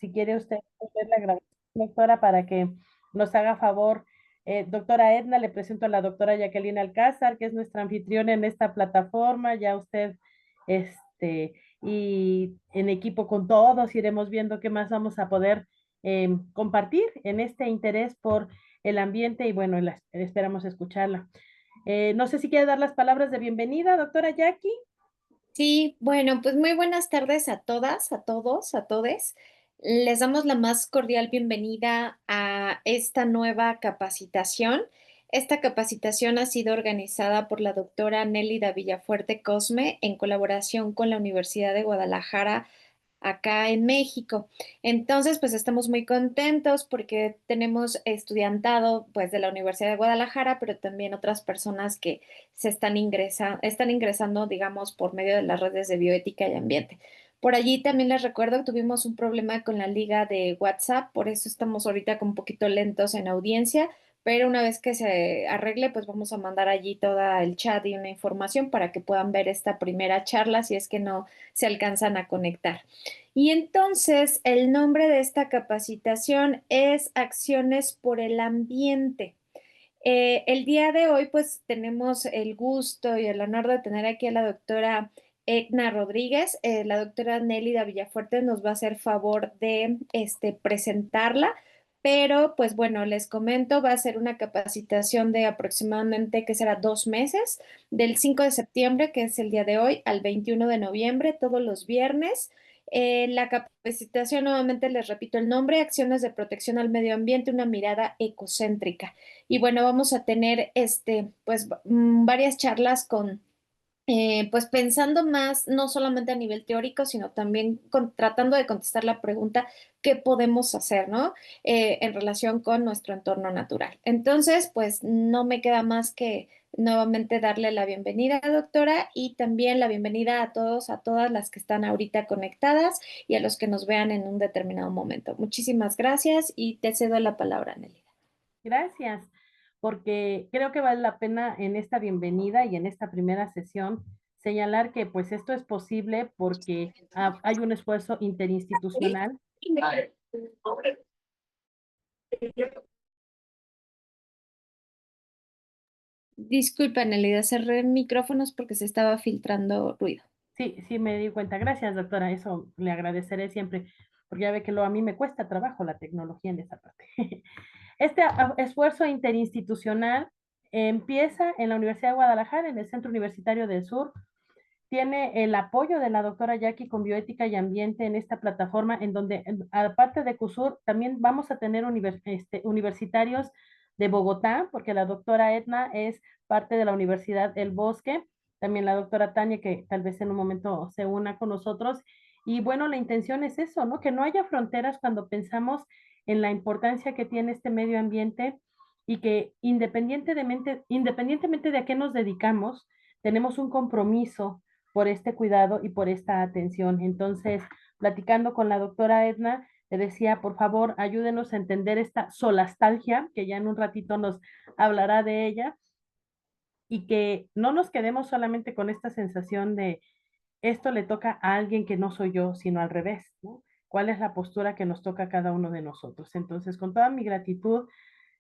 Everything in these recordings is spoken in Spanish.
Si quiere usted, le agradezco, doctora, para que nos haga favor. Doctora Edna, le presento a la doctora Jacqueline Alcázar, que es nuestra anfitriona en esta plataforma. Ya usted, y en equipo con todos, iremos viendo qué más vamos a poder compartir en este interés por el ambiente y bueno, esperamos escucharla. No sé si quiere dar las palabras de bienvenida, doctora Jackie. Sí, bueno, pues muy buenas tardes a todas, a todos, a todes. Les damos la más cordial bienvenida a esta nueva capacitación. Esta capacitación ha sido organizada por la doctora Nélida Villafuerte Cosme en colaboración con la Universidad de Guadalajara acá en México. Entonces, pues estamos muy contentos porque tenemos estudiantado pues de la Universidad de Guadalajara, pero también otras personas que están ingresando, digamos, por medio de las redes de bioética y ambiente. Por allí también les recuerdo que tuvimos un problema con la liga de WhatsApp, por eso estamos ahorita con un poquito lentos en audiencia, pero una vez que se arregle, pues vamos a mandar allí todo el chat y una información para que puedan ver esta primera charla si es que no se alcanzan a conectar. Y entonces el nombre de esta capacitación es Acciones por el Ambiente. El día de hoy pues tenemos el gusto y el honor de tener aquí a la doctora Edna Rodríguez. La doctora Nélida Villafuerte nos va a hacer favor de presentarla, pero pues bueno, les comento, va a ser una capacitación de aproximadamente, que será 2 meses, del 5 de septiembre, que es el día de hoy, al 21 de noviembre, todos los viernes. La capacitación, nuevamente les repito el nombre, Acciones de Protección al Medio Ambiente, una mirada ecocéntrica. Y bueno, vamos a tener pues, varias charlas con, pues pensando más, no solamente a nivel teórico, sino también tratando de contestar la pregunta, ¿qué podemos hacer, no? En relación con nuestro entorno natural. Entonces, pues no me queda más que nuevamente darle la bienvenida, doctora, y también la bienvenida a todos, a todas las que están ahorita conectadas y a los que nos vean en un determinado momento. Muchísimas gracias y te cedo la palabra, Nelly. Gracias, porque creo que vale la pena en esta bienvenida y en esta primera sesión señalar que pues esto es posible porque hay un esfuerzo interinstitucional. Disculpa, Nelida, cerré micrófonos porque se estaba filtrando ruido. Sí, sí me di cuenta. Gracias, doctora. Eso le agradeceré siempre, porque ya ve que a mí me cuesta trabajo la tecnología en esa parte. Este esfuerzo interinstitucional empieza en la Universidad de Guadalajara, en el Centro Universitario del Sur. Tiene el apoyo de la doctora Jackie con bioética y ambiente en esta plataforma, en donde, aparte de CUSUR, también vamos a tener universitarios de Bogotá, porque la doctora Edna es parte de la Universidad El Bosque, también la doctora Tania, que tal vez en un momento se una con nosotros. Y bueno, la intención es eso, ¿no? Que no haya fronteras cuando pensamos en la importancia que tiene este medio ambiente y que independientemente de a qué nos dedicamos, tenemos un compromiso por este cuidado y por esta atención. Entonces, platicando con la doctora Edna, le decía, por favor, ayúdenos a entender esta solastalgia, que ya en un ratito nos hablará de ella, y que no nos quedemos solamente con esta sensación de esto le toca a alguien que no soy yo, sino al revés, ¿no? ¿Cuál es la postura que nos toca a cada uno de nosotros? Entonces, con toda mi gratitud,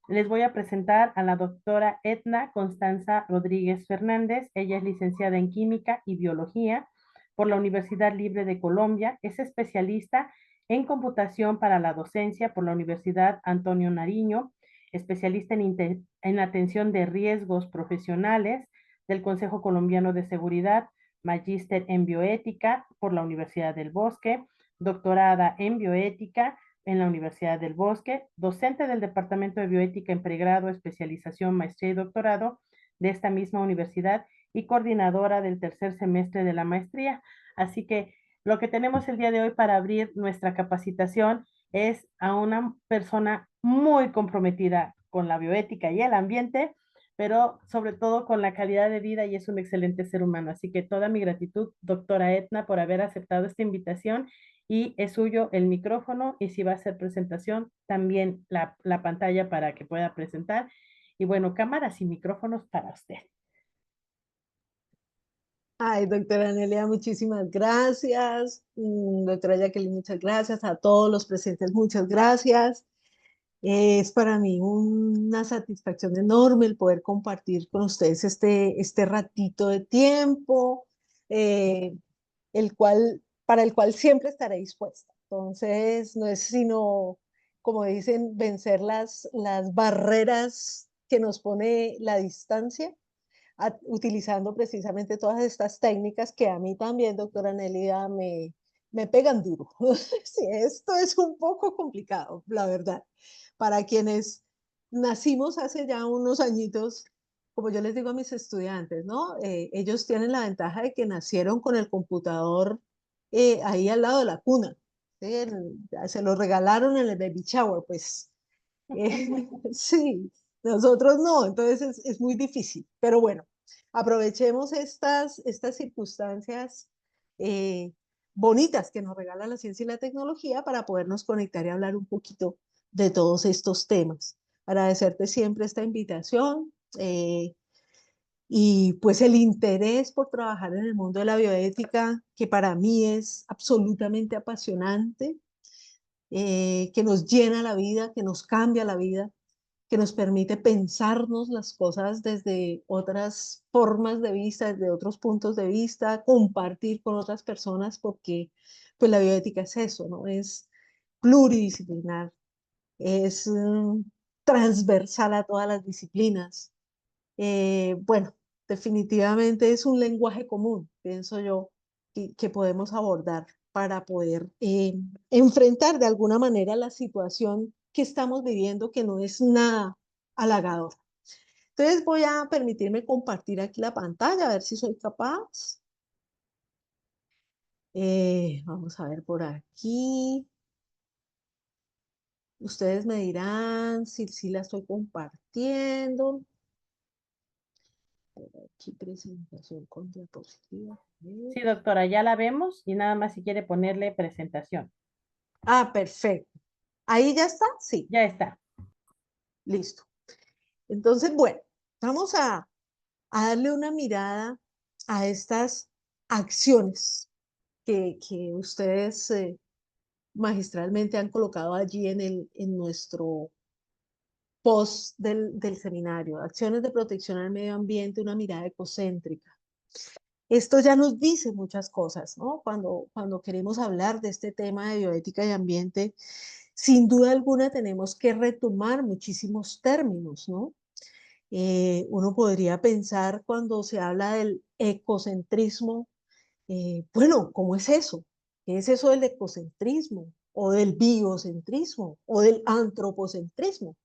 les voy a presentar a la doctora Edna Constanza Rodríguez Fernández. Ella es licenciada en Química y Biología por la Universidad Libre de Colombia. Es especialista en computación para la docencia por la Universidad Antonio Nariño, especialista en atención de riesgos profesionales del Consejo Colombiano de Seguridad, magíster en bioética por la Universidad del Bosque, doctorada en bioética en la Universidad del Bosque, docente del Departamento de Bioética en pregrado, especialización, maestría y doctorado de esta misma universidad y coordinadora del tercer semestre de la maestría. Así que lo que tenemos el día de hoy para abrir nuestra capacitación es a una persona muy comprometida con la bioética y el ambiente, pero sobre todo con la calidad de vida y es un excelente ser humano. Así que toda mi gratitud, doctora Etna, por haber aceptado esta invitación y es suyo el micrófono y si va a hacer presentación, también la pantalla para que pueda presentar. Y bueno, cámaras y micrófonos para usted. Ay, doctora Nelia, muchísimas gracias. Doctora Jacqueline, muchas gracias. A todos los presentes, muchas gracias. Es para mí una satisfacción enorme el poder compartir con ustedes este ratito de tiempo, eh, para el cual siempre estaré dispuesta. Entonces, no es sino, como dicen, vencer las barreras que nos pone la distancia utilizando precisamente todas estas técnicas que a mí también, doctora Nelida, me pegan duro. Sí, esto es un poco complicado, la verdad. Para quienes nacimos hace ya unos añitos, como yo les digo a mis estudiantes, ¿no? Ellos tienen la ventaja de que nacieron con el computador ahí al lado de la cuna. ¿Sí? Se lo regalaron en el baby shower, pues sí, nosotros no, entonces es muy difícil. Pero bueno, aprovechemos estas circunstancias eh, bonitas que nos regala la ciencia y la tecnología para podernos conectar y hablar un poquito de todos estos temas. Agradecerte siempre esta invitación y pues el interés por trabajar en el mundo de la bioética, que para mí es absolutamente apasionante, que nos llena la vida, que nos cambia la vida, que nos permite pensarnos las cosas desde otras formas de vista, desde otros puntos de vista, compartir con otras personas, porque pues la bioética es eso, ¿no? Es pluridisciplinar, es transversal a todas las disciplinas. Bueno, definitivamente es un lenguaje común, pienso yo, que podemos abordar para poder enfrentar de alguna manera la situación que estamos viviendo, que no es nada halagador. Entonces voy a permitirme compartir aquí la pantalla, a ver si soy capaz. Vamos a ver por aquí. Ustedes me dirán si la estoy compartiendo. Aquí presentación con diapositivas. Sí, doctora, ya la vemos y nada más si quiere ponerle presentación. Ah, perfecto. Ahí ya está, sí, Ya está. listo. Entonces, bueno, vamos a darle una mirada a estas acciones que ustedes magistralmente han colocado allí en nuestro post del seminario, acciones de protección al medio ambiente, una mirada ecocéntrica. Esto ya nos dice muchas cosas, ¿no? Cuando queremos hablar de este tema de bioética y ambiente, sin duda alguna tenemos que retomar muchísimos términos, ¿no? Uno podría pensar cuando se habla del ecocentrismo, bueno, ¿cómo es eso? ¿Qué es eso del ecocentrismo? O del biocentrismo, o del antropocentrismo.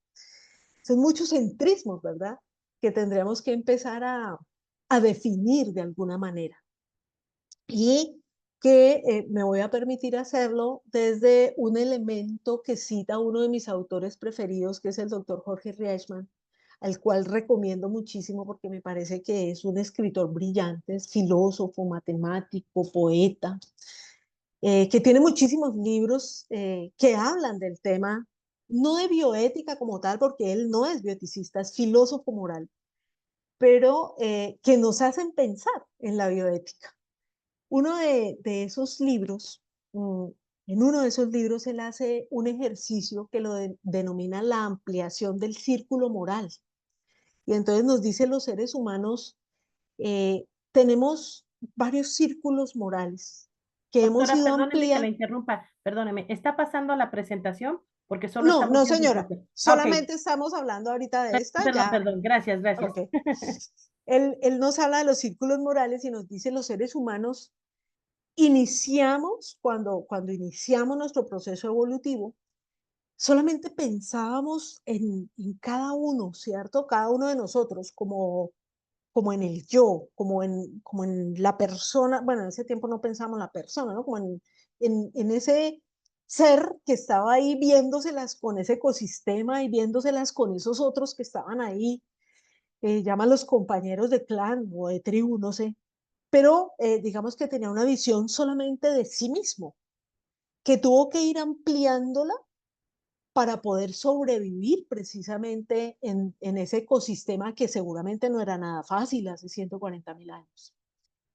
Son muchos centrismos, ¿verdad? Que tendríamos que empezar a definir de alguna manera. Y que me voy a permitir hacerlo desde un elemento que cita uno de mis autores preferidos, que es el doctor Jorge Reichman, al cual recomiendo muchísimo porque me parece que es un escritor brillante, es filósofo, matemático, poeta, que tiene muchísimos libros que hablan del tema, no de bioética como tal, porque él no es bioeticista, es filósofo moral, pero que nos hacen pensar en la bioética. Uno de esos libros, en uno de esos libros él hace un ejercicio que lo denomina la ampliación del círculo moral. Y entonces nos dice los seres humanos, tenemos varios círculos morales que hemos Doctora, ido perdóneme que la ampliando. interrumpa, perdóneme. ¿Está pasando la presentación? Porque solo No, estamos no viendo el señora, papel. Ah, ok. solamente estamos hablando ahorita de esta, Perdón, ya, perdón. Gracias, gracias. ok. Él nos habla de los círculos morales y nos dice los seres humanos iniciamos, cuando iniciamos nuestro proceso evolutivo, solamente pensábamos en cada uno, ¿cierto? Cada uno de nosotros como en el yo, como en la persona, bueno, en ese tiempo no pensamos en la persona, ¿no? Como en ese ser que estaba ahí viéndoselas con ese ecosistema y viéndoselas con esos otros que estaban ahí, llaman los compañeros de clan o de tribu, no sé, pero digamos que tenía una visión solamente de sí mismo, que tuvo que ir ampliándola para poder sobrevivir precisamente en ese ecosistema que seguramente no era nada fácil hace 140.000 años.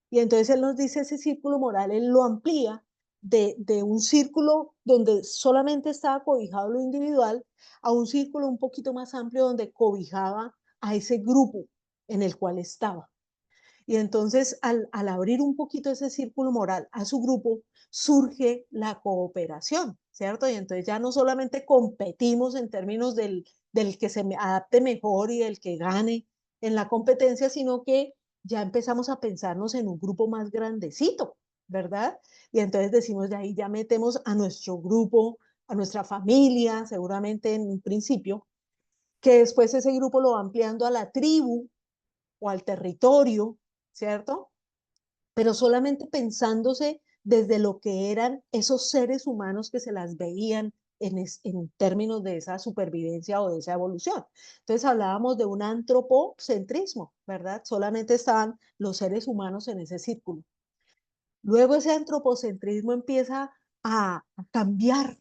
Y entonces él nos dice ese círculo moral, él lo amplía de un círculo donde solamente estaba cobijado lo individual a un círculo un poquito más amplio donde cobijaba a ese grupo en el cual estaba. Y entonces al abrir un poquito ese círculo moral a su grupo, surge la cooperación, ¿cierto? Y entonces ya no solamente competimos en términos del que se adapte mejor y del que gane en la competencia, sino que ya empezamos a pensarnos en un grupo más grandecito, ¿verdad? Y entonces decimos, de ahí ya metemos a nuestro grupo, a nuestra familia, seguramente en un principio, que después ese grupo lo va ampliando a la tribu o al territorio, ¿cierto? Pero solamente pensándose desde lo que eran esos seres humanos que se las veían en términos de esa supervivencia o de esa evolución. Entonces hablábamos de un antropocentrismo, ¿verdad? Solamente estaban los seres humanos en ese círculo. Luego ese antropocentrismo empieza a cambiar,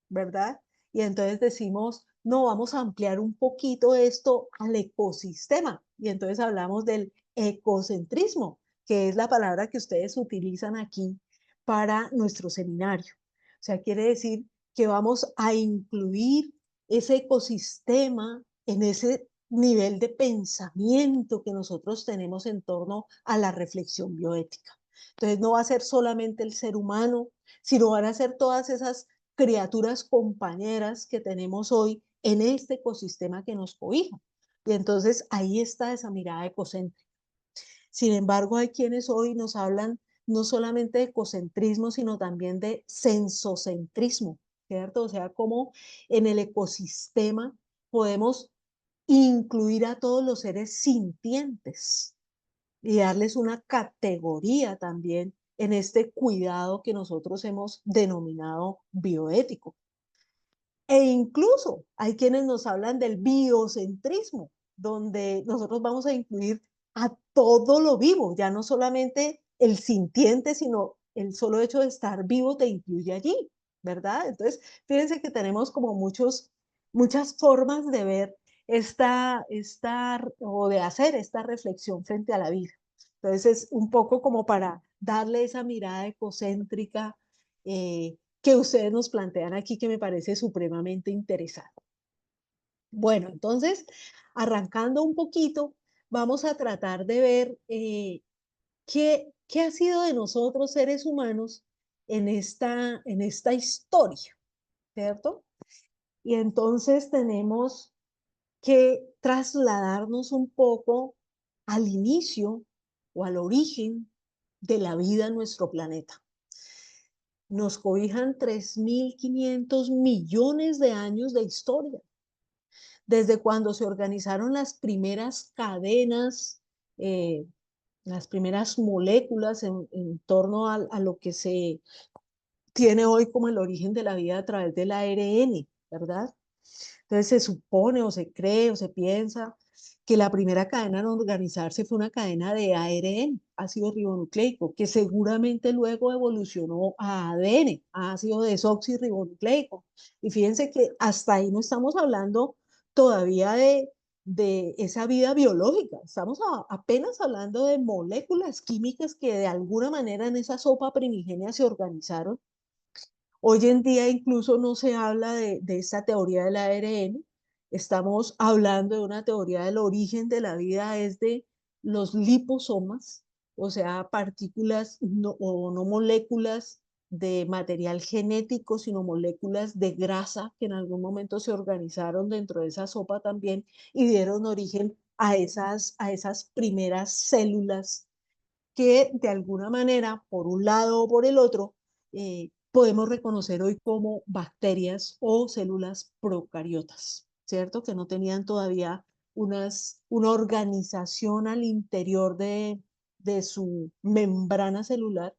¿verdad? Y entonces decimos, no, vamos a ampliar un poquito esto al ecosistema. Y entonces hablamos del ecocentrismo, que es la palabra que ustedes utilizan aquí para nuestro seminario. O sea, quiere decir que vamos a incluir ese ecosistema en ese nivel de pensamiento que nosotros tenemos en torno a la reflexión bioética. Entonces no va a ser solamente el ser humano, sino van a ser todas esas criaturas compañeras que tenemos hoy en este ecosistema que nos cobija. Y entonces ahí está esa mirada ecocéntrica. Sin embargo, hay quienes hoy nos hablan no solamente de ecocentrismo, sino también de sensocentrismo, ¿cierto? O sea, cómo en el ecosistema podemos incluir a todos los seres sintientes y darles una categoría también en este cuidado que nosotros hemos denominado bioético. E incluso hay quienes nos hablan del biocentrismo, donde nosotros vamos a incluir a todo lo vivo, ya no solamente el sintiente, sino el solo hecho de estar vivo te incluye allí, ¿verdad? Entonces, fíjense que tenemos como muchas formas de ver o de hacer esta reflexión frente a la vida. Entonces, es un poco como para darle esa mirada ecocéntrica que ustedes nos plantean aquí, que me parece supremamente interesante. Bueno, entonces, arrancando un poquito, vamos a tratar de ver qué ha sido de nosotros seres humanos en esta historia, ¿cierto? Y entonces tenemos que trasladarnos un poco al inicio o al origen de la vida en nuestro planeta. Nos cobijan 3.500 millones de años de historia, desde cuando se organizaron las primeras cadenas, eh, las primeras moléculas en torno a lo que se tiene hoy como el origen de la vida a través del ARN, ¿verdad? Entonces se supone o se cree o se piensa que la primera cadena en organizarse fue una cadena de ARN, ácido ribonucleico, que seguramente luego evolucionó a ADN, ácido desoxirribonucleico. Y fíjense que hasta ahí no estamos hablando todavía de esa vida biológica, estamos apenas hablando de moléculas químicas que de alguna manera en esa sopa primigenia se organizaron. Hoy en día incluso no se habla de esta teoría del ARN, estamos hablando de una teoría del origen de la vida, es de los liposomas, o sea, partículas o no moléculas de material genético, sino moléculas de grasa que en algún momento se organizaron dentro de esa sopa también y dieron origen a esas primeras células que de alguna manera, por un lado o por el otro, podemos reconocer hoy como bacterias o células procariotas, ¿cierto? Que no tenían todavía una organización al interior de su membrana celular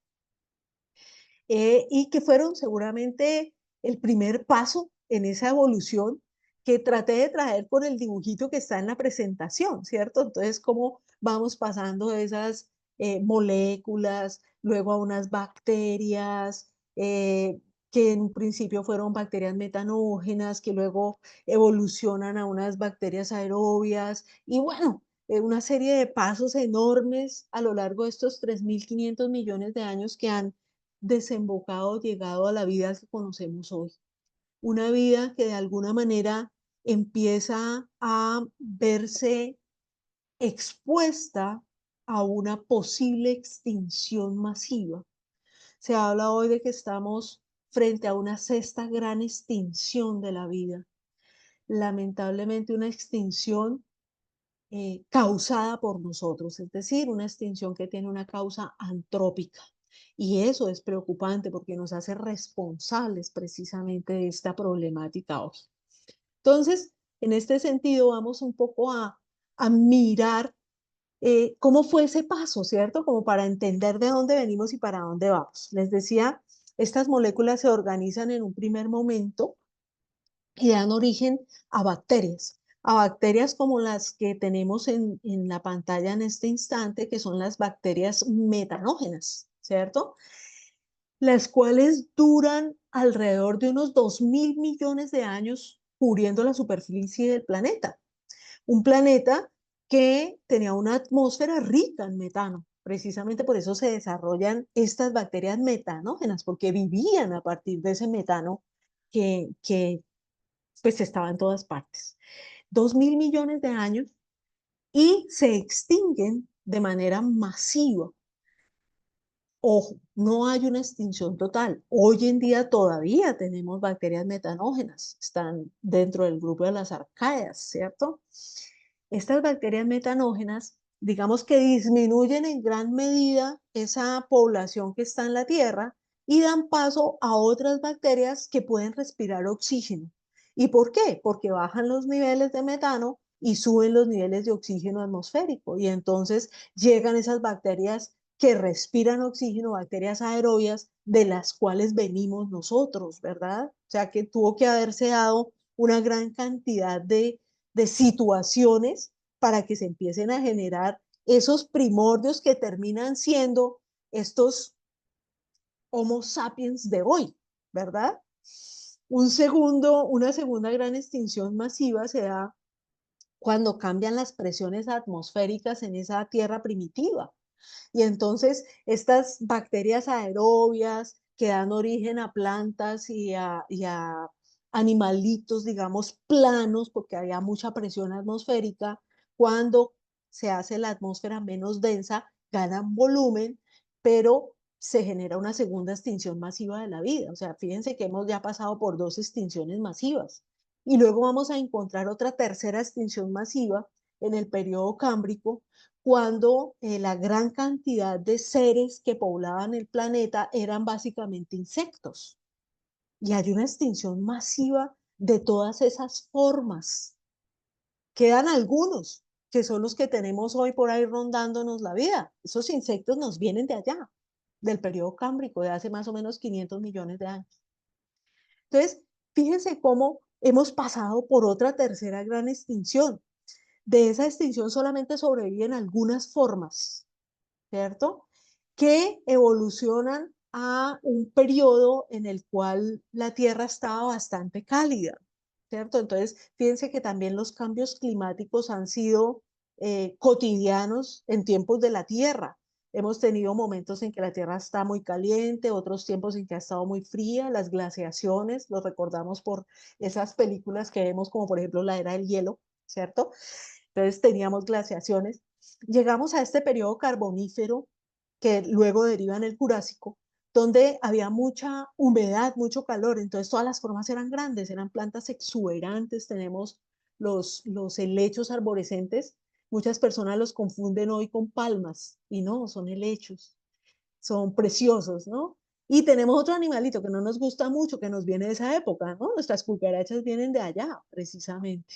y que fueron seguramente el primer paso en esa evolución que traté de traer con el dibujito que está en la presentación, ¿cierto? Entonces, cómo vamos pasando de esas moléculas, luego a unas bacterias, que en un principio fueron bacterias metanógenas, que luego evolucionan a unas bacterias aerobias, y bueno, una serie de pasos enormes a lo largo de estos 3.500 millones de años que han desembocado, llegado a la vida que conocemos hoy. Una vida que de alguna manera empieza a verse expuesta a una posible extinción masiva. Se habla hoy de que estamos frente a una sexta gran extinción de la vida. Lamentablemente una extinción causada por nosotros, es decir, una extinción que tiene una causa antrópica. Y eso es preocupante porque nos hace responsables precisamente de esta problemática hoy. Entonces, en este sentido, vamos un poco a mirar cómo fue ese paso, ¿cierto? Como para entender de dónde venimos y para dónde vamos. Les decía, estas moléculas se organizan en un primer momento y dan origen a bacterias como las que tenemos en la pantalla en este instante, que son las bacterias metanógenas, ¿cierto? Las cuales duran alrededor de unos 2.000 millones de años cubriendo la superficie del planeta. Un planeta que tenía una atmósfera rica en metano. Precisamente por eso se desarrollan estas bacterias metanógenas, porque vivían a partir de ese metano que pues estaba en todas partes. 2.000 millones de años y se extinguen de manera masiva. Ojo, no hay una extinción total. Hoy en día todavía tenemos bacterias metanógenas, están dentro del grupo de las arcaeas, ¿cierto? Estas bacterias metanógenas, digamos que disminuyen en gran medida esa población que está en la Tierra y dan paso a otras bacterias que pueden respirar oxígeno. ¿Y por qué? Porque bajan los niveles de metano y suben los niveles de oxígeno atmosférico. Y entonces llegan esas bacterias que respiran oxígeno, bacterias aerobias, de las cuales venimos nosotros, ¿verdad? O sea que tuvo que haberse dado una gran cantidad de situaciones para que se empiecen a generar esos primordios que terminan siendo estos Homo sapiens de hoy, ¿verdad? Una segunda gran extinción masiva se da cuando cambian las presiones atmosféricas en esa tierra primitiva. Y entonces estas bacterias aerobias que dan origen a plantas y a animalitos, digamos, planos, porque había mucha presión atmosférica, cuando se hace la atmósfera menos densa, ganan volumen, pero se genera una segunda extinción masiva de la vida. O sea, fíjense que hemos ya pasado por dos extinciones masivas. Y luego vamos a encontrar otra tercera extinción masiva en el periodo cámbrico, cuando la gran cantidad de seres que poblaban el planeta eran básicamente insectos. Y hay una extinción masiva de todas esas formas. Quedan algunos, que son los que tenemos hoy por ahí rondándonos la vida. Esos insectos nos vienen de allá, del periodo cámbrico, de hace más o menos 500 millones de años. Entonces, fíjense cómo hemos pasado por otra tercera gran extinción. De esa extinción solamente sobreviven algunas formas, ¿cierto? Que evolucionan a un periodo en el cual la Tierra estaba bastante cálida, ¿cierto? Entonces, fíjense que también los cambios climáticos han sido cotidianos en tiempos de la Tierra. Hemos tenido momentos en que la Tierra está muy caliente, otros tiempos en que ha estado muy fría, las glaciaciones, los recordamos por esas películas que vemos, como por ejemplo la era del hielo, ¿cierto? Entonces teníamos glaciaciones. Llegamos a este periodo carbonífero que luego deriva en el Jurásico, donde había mucha humedad, mucho calor, entonces todas las formas eran grandes, eran plantas exuberantes, tenemos los helechos arborescentes, muchas personas los confunden hoy con palmas, y no, son helechos, son preciosos, ¿no? Y tenemos otro animalito que no nos gusta mucho, que nos viene de esa época, ¿no? Nuestras cucarachas vienen de allá, precisamente.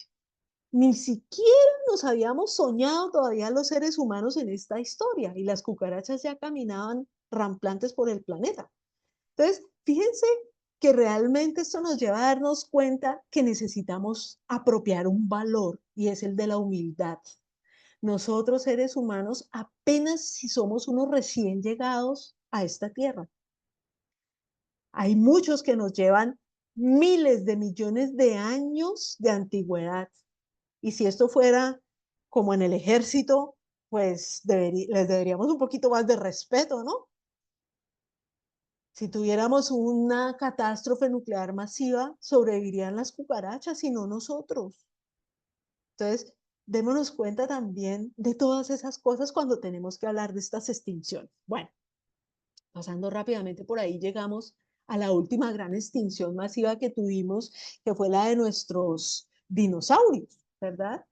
Ni siquiera nos habíamos soñado todavía los seres humanos en esta historia y las cucarachas ya caminaban ramplantes por el planeta. Entonces, fíjense que realmente esto nos lleva a darnos cuenta que necesitamos apropiar un valor y es el de la humildad. Nosotros, seres humanos, apenas si somos unos recién llegados a esta tierra. Hay muchos que nos llevan miles de millones de años de antigüedad. Y si esto fuera como en el ejército, pues les deberíamos un poquito más de respeto, ¿no? Si tuviéramos una catástrofe nuclear masiva, sobrevivirían las cucarachas y no nosotros. Entonces, démonos cuenta también de todas esas cosas cuando tenemos que hablar de estas extinciones. Bueno, pasando rápidamente por ahí, llegamos a la última gran extinción masiva que tuvimos, que fue la de nuestros dinosaurios, ¿verdad?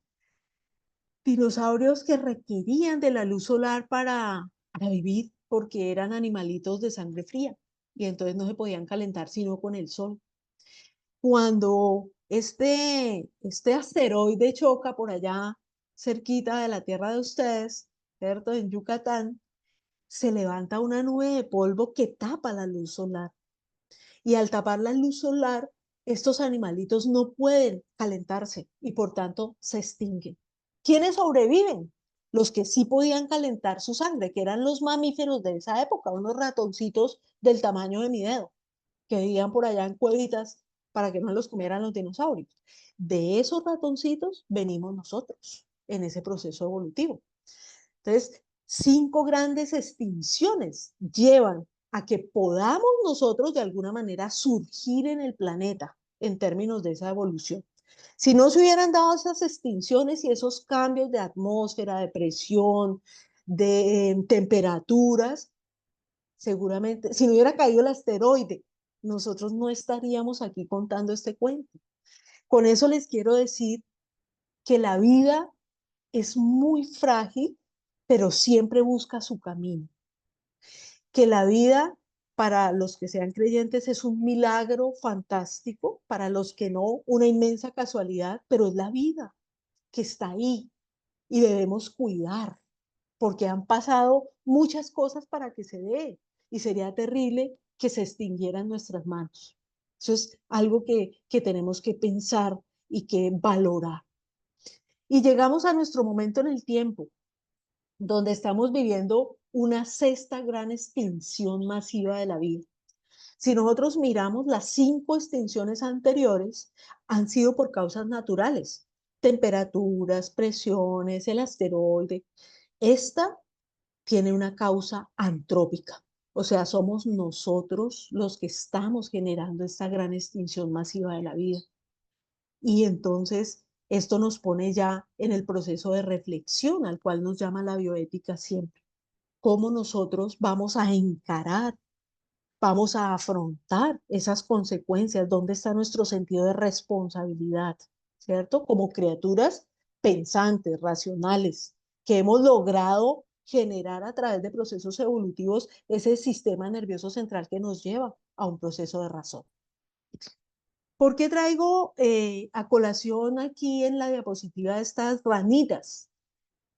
Dinosaurios que requerían de la luz solar para vivir, porque eran animalitos de sangre fría y entonces no se podían calentar sino con el sol. Cuando este asteroide choca por allá cerquita de la tierra de ustedes, ¿cierto? En Yucatán, se levanta una nube de polvo que tapa la luz solar. Y al tapar la luz solar, estos animalitos no pueden calentarse y por tanto se extinguen. ¿Quiénes sobreviven? Los que sí podían calentar su sangre, que eran los mamíferos de esa época, unos ratoncitos del tamaño de mi dedo, que vivían por allá en cuevitas para que no los comieran los dinosaurios. De esos ratoncitos venimos nosotros en ese proceso evolutivo. Entonces, 5 grandes extinciones llevan a que podamos nosotros de alguna manera surgir en el planeta en términos de esa evolución. Si no se hubieran dado esas extinciones y esos cambios de atmósfera, de presión, de temperaturas, seguramente, si no hubiera caído el asteroide, nosotros no estaríamos aquí contando este cuento. Con eso les quiero decir que la vida es muy frágil, pero siempre busca su camino. Que la vida, para los que sean creyentes, es un milagro fantástico, para los que no, una inmensa casualidad, pero es la vida que está ahí y debemos cuidar, porque han pasado muchas cosas para que se dé y sería terrible que se extinguiera en nuestras manos. Eso es algo que tenemos que pensar y que valorar. Y llegamos a nuestro momento en el tiempo, donde estamos viviendo una sexta gran extinción masiva de la vida. Si nosotros miramos las 5 extinciones anteriores, han sido por causas naturales, temperaturas, presiones, el asteroide. Esta tiene una causa antrópica, o sea, somos nosotros los que estamos generando esta gran extinción masiva de la vida. Y entonces esto nos pone ya en el proceso de reflexión al cual nos llama la bioética siempre. Cómo nosotros vamos a encarar, vamos a afrontar esas consecuencias, dónde está nuestro sentido de responsabilidad, ¿cierto? Como criaturas pensantes, racionales, que hemos logrado generar a través de procesos evolutivos ese sistema nervioso central que nos lleva a un proceso de razón. ¿Por qué traigo a colación aquí en la diapositiva estas ranitas?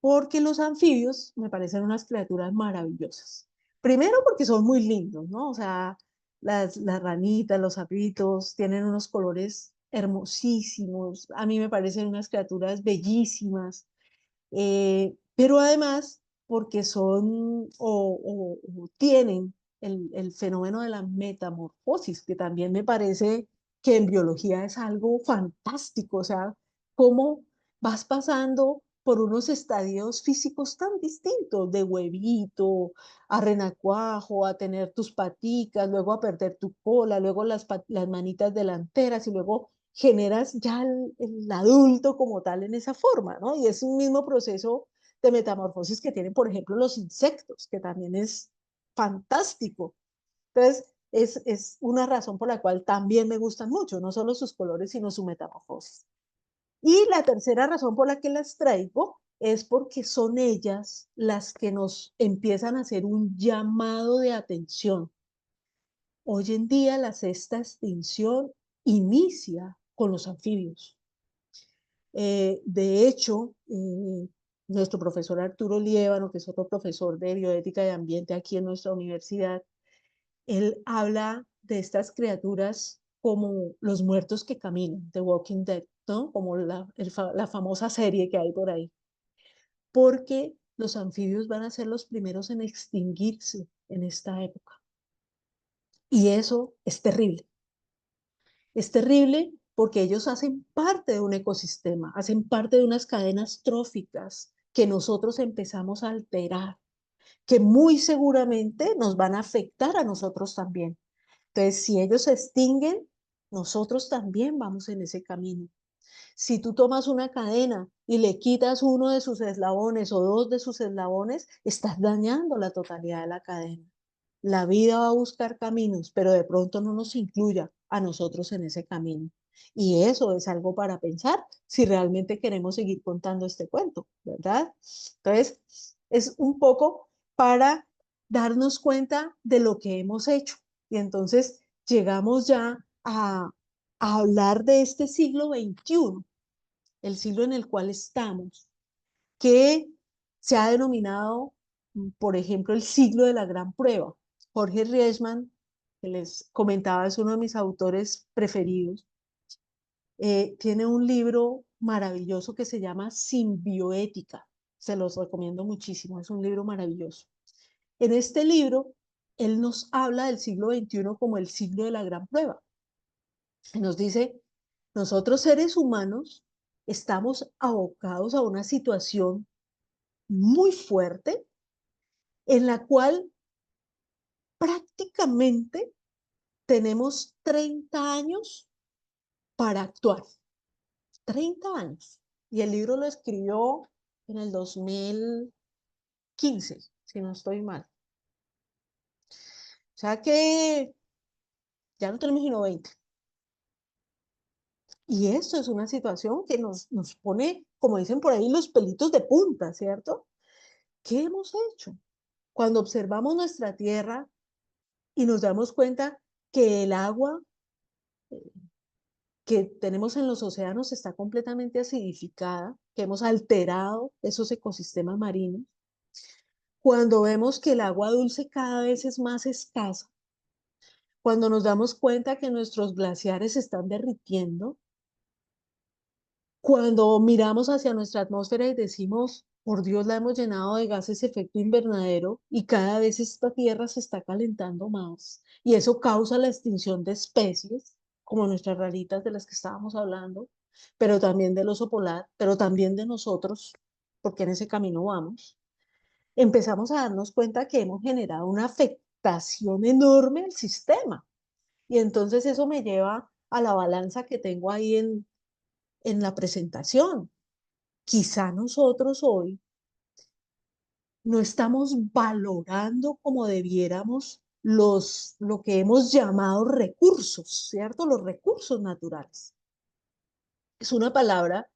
Porque los anfibios me parecen unas criaturas maravillosas. Primero porque son muy lindos, ¿no? O sea, las ranitas, los sapitos, tienen unos colores hermosísimos. A mí me parecen unas criaturas bellísimas. Pero además porque son o tienen el fenómeno de la metamorfosis, que también me parece que en biología es algo fantástico, o sea, cómo vas pasando por unos estadios físicos tan distintos, de huevito a renacuajo, a tener tus paticas, luego a perder tu cola, luego las manitas delanteras y luego generas ya el adulto como tal en esa forma, ¿no? Y es un mismo proceso de metamorfosis que tienen, por ejemplo, los insectos, que también es fantástico. Entonces, es una razón por la cual también me gustan mucho, no solo sus colores, sino su metamorfosis. Y la tercera razón por la que las traigo es porque son ellas las que nos empiezan a hacer un llamado de atención. Hoy en día la sexta extinción inicia con los anfibios. De hecho, nuestro profesor Arturo Liévano, que es otro profesor de bioética y ambiente aquí en nuestra universidad, él habla de estas criaturas como los muertos que caminan, The Walking Dead, ¿no? Como la famosa serie que hay por ahí. Porque los anfibios van a ser los primeros en extinguirse en esta época. Y eso es terrible. Es terrible porque ellos hacen parte de un ecosistema, hacen parte de unas cadenas tróficas que nosotros empezamos a alterar, que muy seguramente nos van a afectar a nosotros también. Entonces, si ellos se extinguen, nosotros también vamos en ese camino. Si tú tomas una cadena y le quitas uno de sus eslabones o dos de sus eslabones, estás dañando la totalidad de la cadena. La vida va a buscar caminos, pero de pronto no nos incluya a nosotros en ese camino. Y eso es algo para pensar si realmente queremos seguir contando este cuento, ¿verdad? Entonces, es un poco para darnos cuenta de lo que hemos hecho. Y entonces llegamos ya a hablar de este siglo XXI, el siglo en el cual estamos, que se ha denominado, por ejemplo, el siglo de la gran prueba. Jorge Riesman, que les comentaba, es uno de mis autores preferidos, tiene un libro maravilloso que se llama Simbioética. Se los recomiendo muchísimo, es un libro maravilloso. En este libro, él nos habla del siglo XXI como el siglo de la gran prueba. Y nos dice, nosotros seres humanos estamos abocados a una situación muy fuerte en la cual prácticamente tenemos 30 años para actuar. 30 años. Y el libro lo escribió en el 2015, si no estoy mal. O sea que ya no tenemos sino 20. Y esto es una situación que nos pone, como dicen por ahí, los pelitos de punta, ¿cierto? ¿Qué hemos hecho? Cuando observamos nuestra tierra y nos damos cuenta que el agua que tenemos en los océanos está completamente acidificada, que hemos alterado esos ecosistemas marinos, cuando vemos que el agua dulce cada vez es más escasa, cuando nos damos cuenta que nuestros glaciares se están derritiendo, cuando miramos hacia nuestra atmósfera y decimos, por Dios, la hemos llenado de gases de efecto invernadero y cada vez esta tierra se está calentando más y eso causa la extinción de especies, como nuestras raritas de las que estábamos hablando, pero también del oso polar, pero también de nosotros, porque en ese camino vamos. Empezamos a darnos cuenta que hemos generado una afectación enorme al sistema. Y entonces eso me lleva a la balanza que tengo ahí en la presentación. Quizá nosotros hoy no estamos valorando como debiéramos lo que hemos llamado recursos, ¿cierto? Los recursos naturales. Es una palabra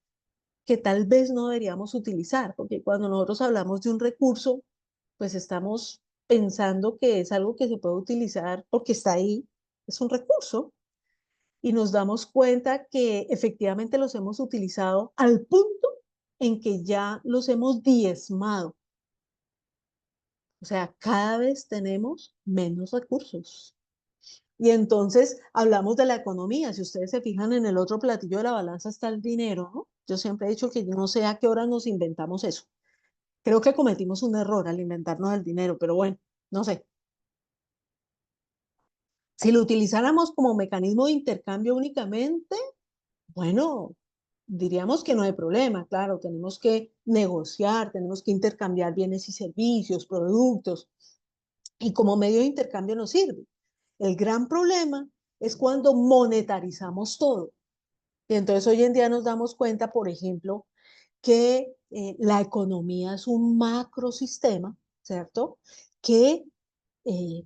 que tal vez no deberíamos utilizar, porque cuando nosotros hablamos de un recurso, pues estamos pensando que es algo que se puede utilizar porque está ahí, es un recurso, y nos damos cuenta que efectivamente los hemos utilizado al punto en que ya los hemos diezmado. O sea, cada vez tenemos menos recursos. Y entonces hablamos de la economía. Si ustedes se fijan en el otro platillo de la balanza está el dinero, ¿no? Yo siempre he dicho que no sé a qué hora nos inventamos eso. Creo que cometimos un error al inventarnos el dinero, pero bueno, no sé. Si lo utilizáramos como mecanismo de intercambio únicamente, bueno, diríamos que no hay problema, claro, tenemos que negociar, tenemos que intercambiar bienes y servicios, productos, y como medio de intercambio nos sirve. El gran problema es cuando monetarizamos todo. Y entonces hoy en día nos damos cuenta, por ejemplo, que la economía es un macrosistema, ¿cierto? Que eh,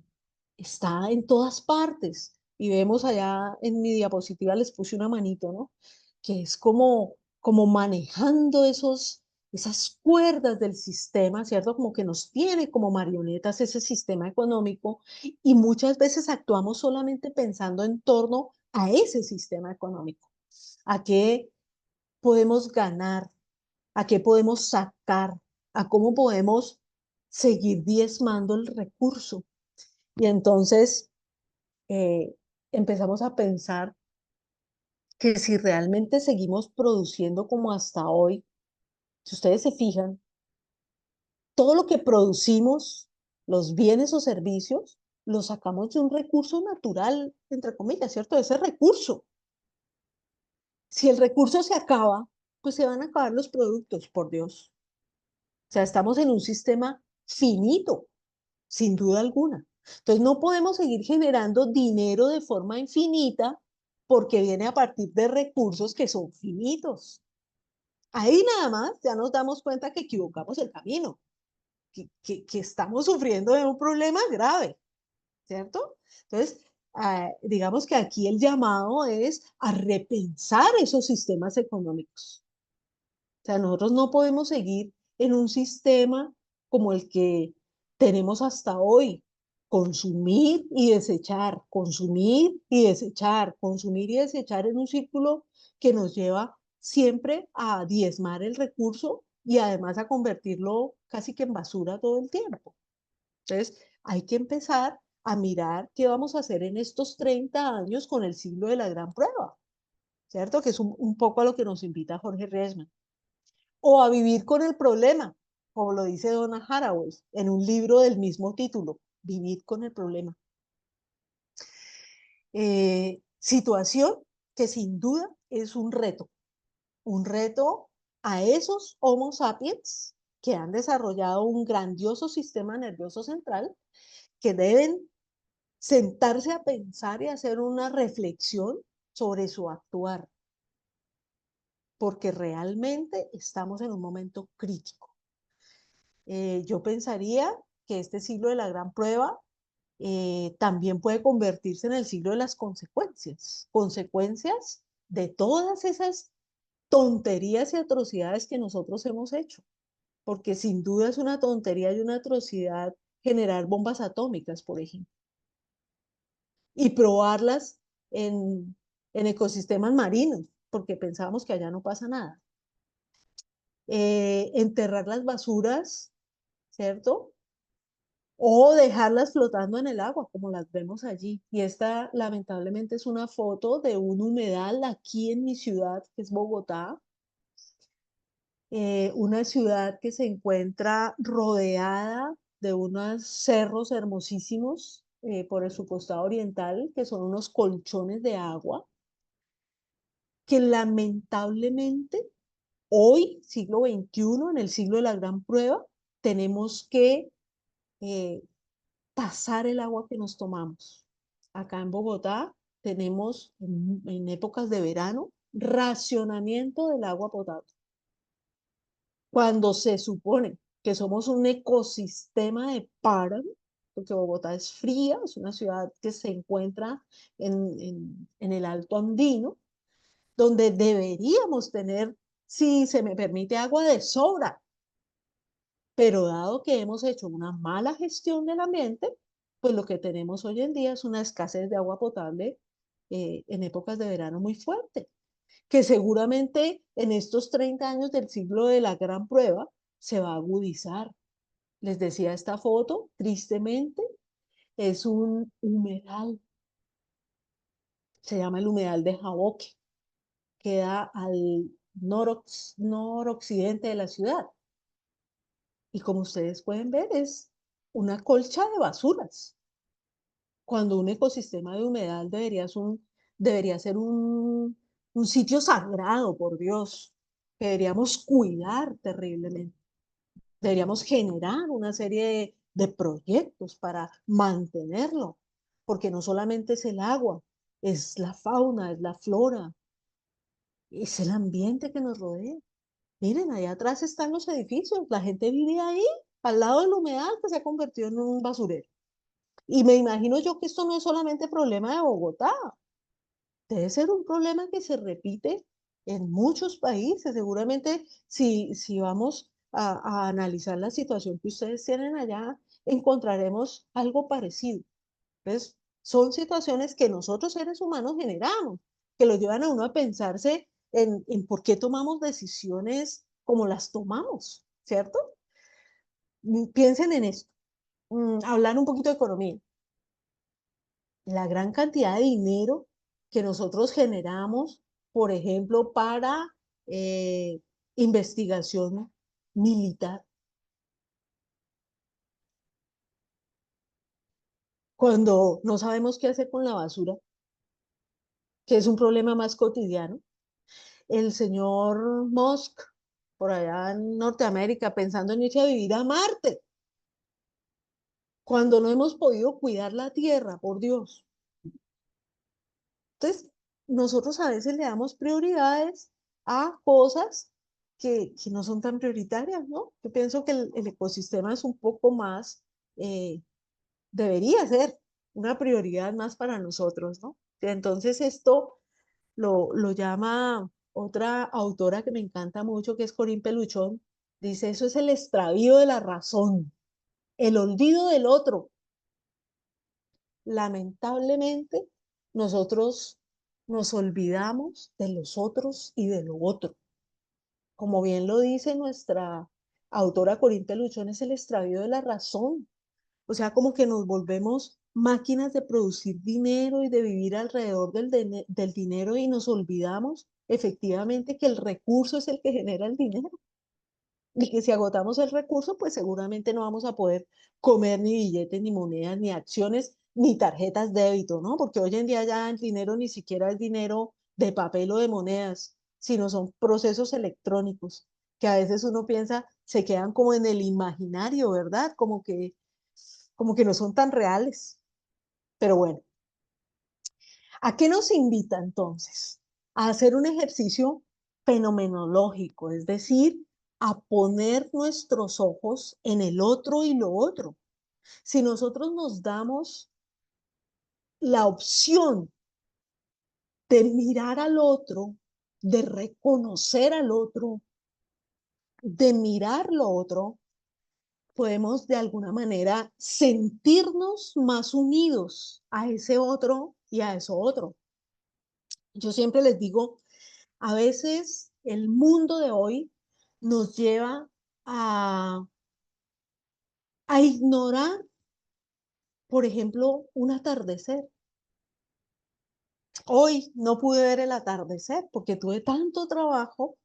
está en todas partes. Y vemos allá en mi diapositiva, les puse una manito, ¿no? Que es como manejando esas cuerdas del sistema, ¿cierto? Como que nos tiene como marionetas ese sistema económico y muchas veces actuamos solamente pensando en torno a ese sistema económico. ¿A qué podemos ganar? ¿A qué podemos sacar? ¿A cómo podemos seguir diezmando el recurso? Y entonces eh, empezamos a pensar que si realmente seguimos produciendo como hasta hoy, si ustedes se fijan, todo lo que producimos, los bienes o servicios, los sacamos de un recurso natural, entre comillas, ¿cierto? De ese recurso. Si el recurso se acaba, pues se van a acabar los productos, por Dios. O sea, estamos en un sistema finito, sin duda alguna. Entonces, no podemos seguir generando dinero de forma infinita porque viene a partir de recursos que son finitos. Ahí nada más ya nos damos cuenta que equivocamos el camino, que estamos sufriendo de un problema grave, ¿cierto? Entonces, digamos que aquí el llamado es a repensar esos sistemas económicos. O sea, nosotros no podemos seguir en un sistema como el que tenemos hasta hoy. Consumir y desechar, consumir y desechar, consumir y desechar en un círculo que nos lleva siempre a diezmar el recurso y además a convertirlo casi que en basura todo el tiempo. Entonces, hay que empezar a mirar qué vamos a hacer en estos 30 años con el siglo de la gran prueba, ¿cierto? Que es un poco a lo que nos invita Jorge Riesman. O a vivir con el problema, como lo dice Donna Haraway en un libro del mismo título, Vivir con el problema. Situación que sin duda es un reto a esos Homo sapiens que han desarrollado un grandioso sistema nervioso central, que deben sentarse a pensar y hacer una reflexión sobre su actuar, porque realmente estamos en un momento crítico. Yo pensaría que este siglo de la gran prueba también puede convertirse en el siglo de las consecuencias, consecuencias de todas esas tonterías y atrocidades que nosotros hemos hecho, porque sin duda es una tontería y una atrocidad generar bombas atómicas, por ejemplo, y probarlas en ecosistemas marinos, porque pensábamos que allá no pasa nada. Enterrar las basuras, ¿cierto? O dejarlas flotando en el agua, como las vemos allí. Y esta, lamentablemente, es una foto de un humedal aquí en mi ciudad, que es Bogotá, una ciudad que se encuentra rodeada de unos cerros hermosísimos por su costado oriental, que son unos colchones de agua, que lamentablemente hoy, siglo XXI, en el siglo de la gran prueba, tenemos que eh, pasar el agua que nos tomamos. Acá en Bogotá tenemos en épocas de verano racionamiento del agua potable. Cuando se supone que somos un ecosistema de páramo, porque Bogotá es fría, es una ciudad que se encuentra en el Alto Andino, donde deberíamos tener, si se me permite, agua de sobra. Pero dado que hemos hecho una mala gestión del ambiente, pues lo que tenemos hoy en día es una escasez de agua potable en épocas de verano muy fuerte, que seguramente en estos 30 años del siglo de la gran prueba se va a agudizar. Les decía, esta foto, tristemente, es un humedal, se llama el humedal de Jaboque, queda al noroccidente de la ciudad. Y como ustedes pueden ver, es una colcha de basuras, cuando un ecosistema de humedal debería ser un sitio sagrado, por Dios, que deberíamos cuidar terriblemente. Deberíamos generar una serie de proyectos para mantenerlo, porque no solamente es el agua, es la fauna, es la flora, es el ambiente que nos rodea. Miren, allá atrás están los edificios, la gente vive ahí, al lado del humedal que se ha convertido en un basurero. Y me imagino yo que esto no es solamente problema de Bogotá, debe ser un problema que se repite en muchos países. Seguramente si vamos a analizar la situación que ustedes tienen allá, encontraremos algo parecido. Entonces, son situaciones que nosotros seres humanos generamos, que lo llevan a uno a pensarse en por qué tomamos decisiones como las tomamos, ¿cierto? Piensen en esto. Hablar un poquito de economía. La gran cantidad de dinero que nosotros generamos, por ejemplo, para eh, investigación militar, cuando no sabemos qué hacer con la basura, que es un problema más cotidiano. el señor Musk por allá en Norteamérica pensando en irse a vivir a Marte, cuando no hemos podido cuidar la Tierra, por Dios. Entonces, nosotros a veces le damos prioridades a cosas que no son tan prioritarias, ¿no? Yo pienso que el ecosistema es un poco más, eh, debería ser una prioridad más para nosotros, ¿no? Entonces, esto lo llama otra autora que me encanta mucho, que es Corín Peluchón, dice, eso es el extravío de la razón, el olvido del otro. Lamentablemente, nosotros nos olvidamos de los otros y de lo otro. Como bien lo dice nuestra autora Corín Peluchón, es el extravío de la razón. O sea, como que nos volvemos máquinas de producir dinero y de vivir alrededor del dinero y nos olvidamos efectivamente que el recurso es el que genera el dinero. Y que si agotamos el recurso, pues seguramente no vamos a poder comer ni billetes, ni monedas, ni acciones, ni tarjetas de débito, ¿no? Porque hoy en día ya el dinero ni siquiera es dinero de papel o de monedas, sino son procesos electrónicos, que a veces uno piensa, se quedan como en el imaginario, ¿verdad? Como que no son tan reales. Pero bueno, ¿a qué nos invita entonces? A hacer un ejercicio fenomenológico, es decir, a poner nuestros ojos en el otro y lo otro. Si nosotros nos damos la opción de mirar al otro, de reconocer al otro, de mirar lo otro, podemos de alguna manera sentirnos más unidos a ese otro y a eso otro. Yo siempre les digo, a veces el mundo de hoy nos lleva a, a ignorar, por ejemplo, un atardecer. Hoy no pude ver el atardecer porque tuve tanto trabajo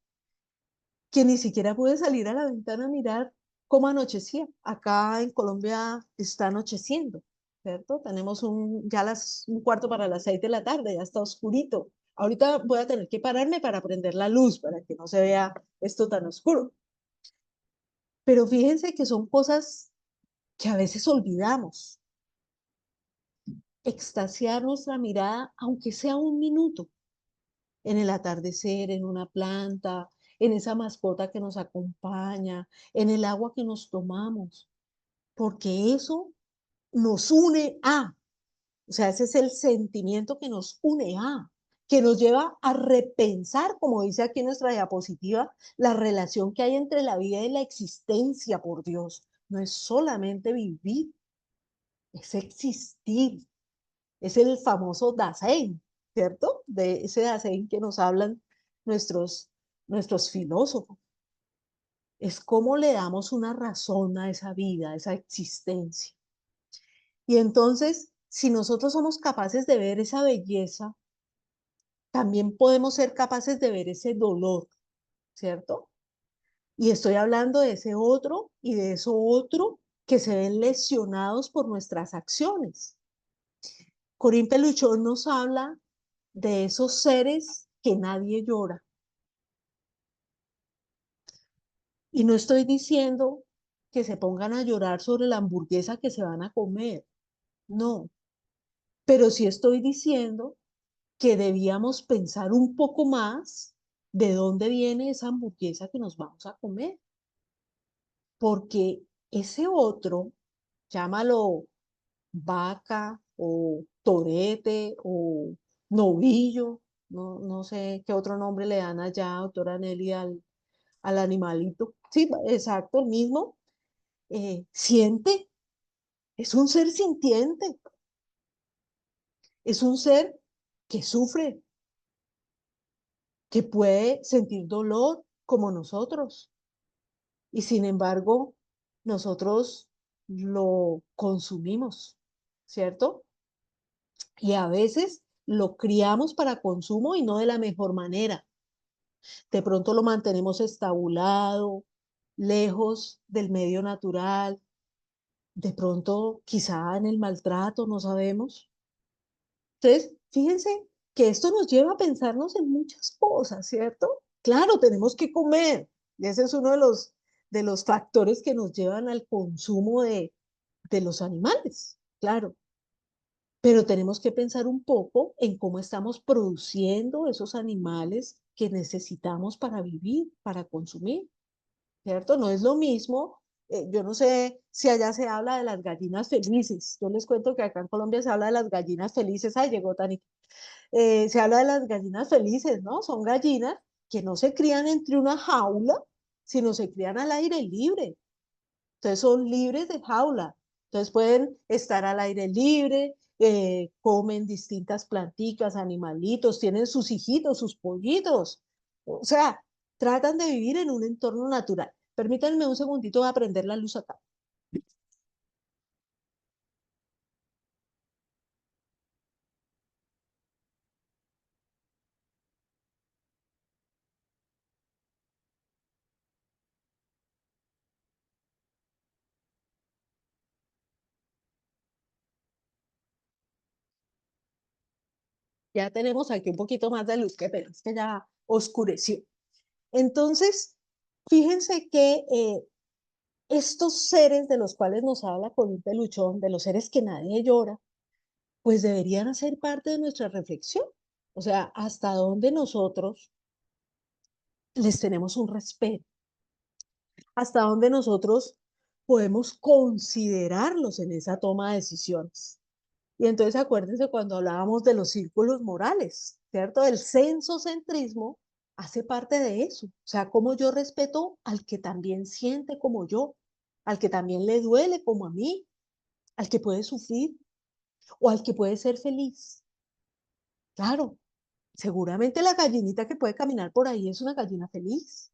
que ni siquiera pude salir a la ventana a mirar cómo anochecía. Acá en Colombia está anocheciendo, ¿cierto? Tenemos ya un cuarto para las 6 de la tarde, ya está oscurito. Ahorita voy a tener que pararme para prender la luz para que no se vea esto tan oscuro. Pero fíjense que son cosas que a veces olvidamos. Extasiar nuestra mirada, aunque sea un minuto, en el atardecer, en una planta, en esa mascota que nos acompaña, en el agua que nos tomamos, porque eso nos une a, o sea, ese es el sentimiento que nos une a, que nos lleva a repensar, como dice aquí en nuestra diapositiva, la relación que hay entre la vida y la existencia, por Dios. No es solamente vivir, es existir, es el famoso Dasein, ¿cierto? De ese Dasein que nos hablan nuestros, nuestros filósofos. Es cómo le damos una razón a esa vida, a esa existencia. Y entonces, si nosotros somos capaces de ver esa belleza, también podemos ser capaces de ver ese dolor, ¿cierto? Y estoy hablando de ese otro y de eso otro que se ven lesionados por nuestras acciones. Corín Peluchón nos habla de esos seres que nadie llora. Y no estoy diciendo que se pongan a llorar sobre la hamburguesa que se van a comer, no, pero sí estoy diciendo que debíamos pensar un poco más de dónde viene esa hamburguesa que nos vamos a comer, porque ese otro, llámalo vaca o torete o novillo, no sé qué otro nombre le dan allá, doctora Nelly, al animalito. Sí, exacto, el mismo. Siente, es un ser sintiente, es un ser que sufre, que puede sentir dolor como nosotros. Y sin embargo, nosotros lo consumimos, ¿cierto? Y a veces lo criamos para consumo y no de la mejor manera. De pronto lo mantenemos estabulado, lejos del medio natural, de pronto quizá en el maltrato, no sabemos. Entonces, fíjense porque esto nos lleva a pensarnos en muchas cosas, ¿cierto? Claro, tenemos que comer, y ese es uno de los factores que nos llevan al consumo de los animales, claro. Pero tenemos que pensar un poco en cómo estamos produciendo esos animales que necesitamos para vivir, para consumir, ¿cierto? No es lo mismo, yo no sé si allá se habla de las gallinas felices. Yo les cuento que acá en Colombia se habla de las gallinas felices. Ay, llegó Tani. Se habla de las gallinas felices, ¿no? Son gallinas que no se crían entre una jaula, sino se crían al aire libre. Entonces son libres de jaula. Entonces pueden estar al aire libre, comen distintas planticas, animalitos, tienen sus hijitos, sus pollitos. O sea, tratan de vivir en un entorno natural. Permítanme un segundito, voy a prender la luz acá. Ya tenemos aquí un poquito más de luz, que pero es que ya oscureció. Entonces, fíjense que estos seres de los cuales nos habla Colín Peluchón, de los seres que nadie llora, pues deberían hacer parte de nuestra reflexión. O sea, hasta dónde nosotros les tenemos un respeto, hasta dónde nosotros podemos considerarlos en esa toma de decisiones. Y entonces acuérdense cuando hablábamos de los círculos morales, ¿cierto? El sensocentrismo hace parte de eso. O sea, cómo yo respeto al que también siente como yo, al que también le duele como a mí, al que puede sufrir o al que puede ser feliz. Claro, seguramente la gallinita que puede caminar por ahí es una gallina feliz.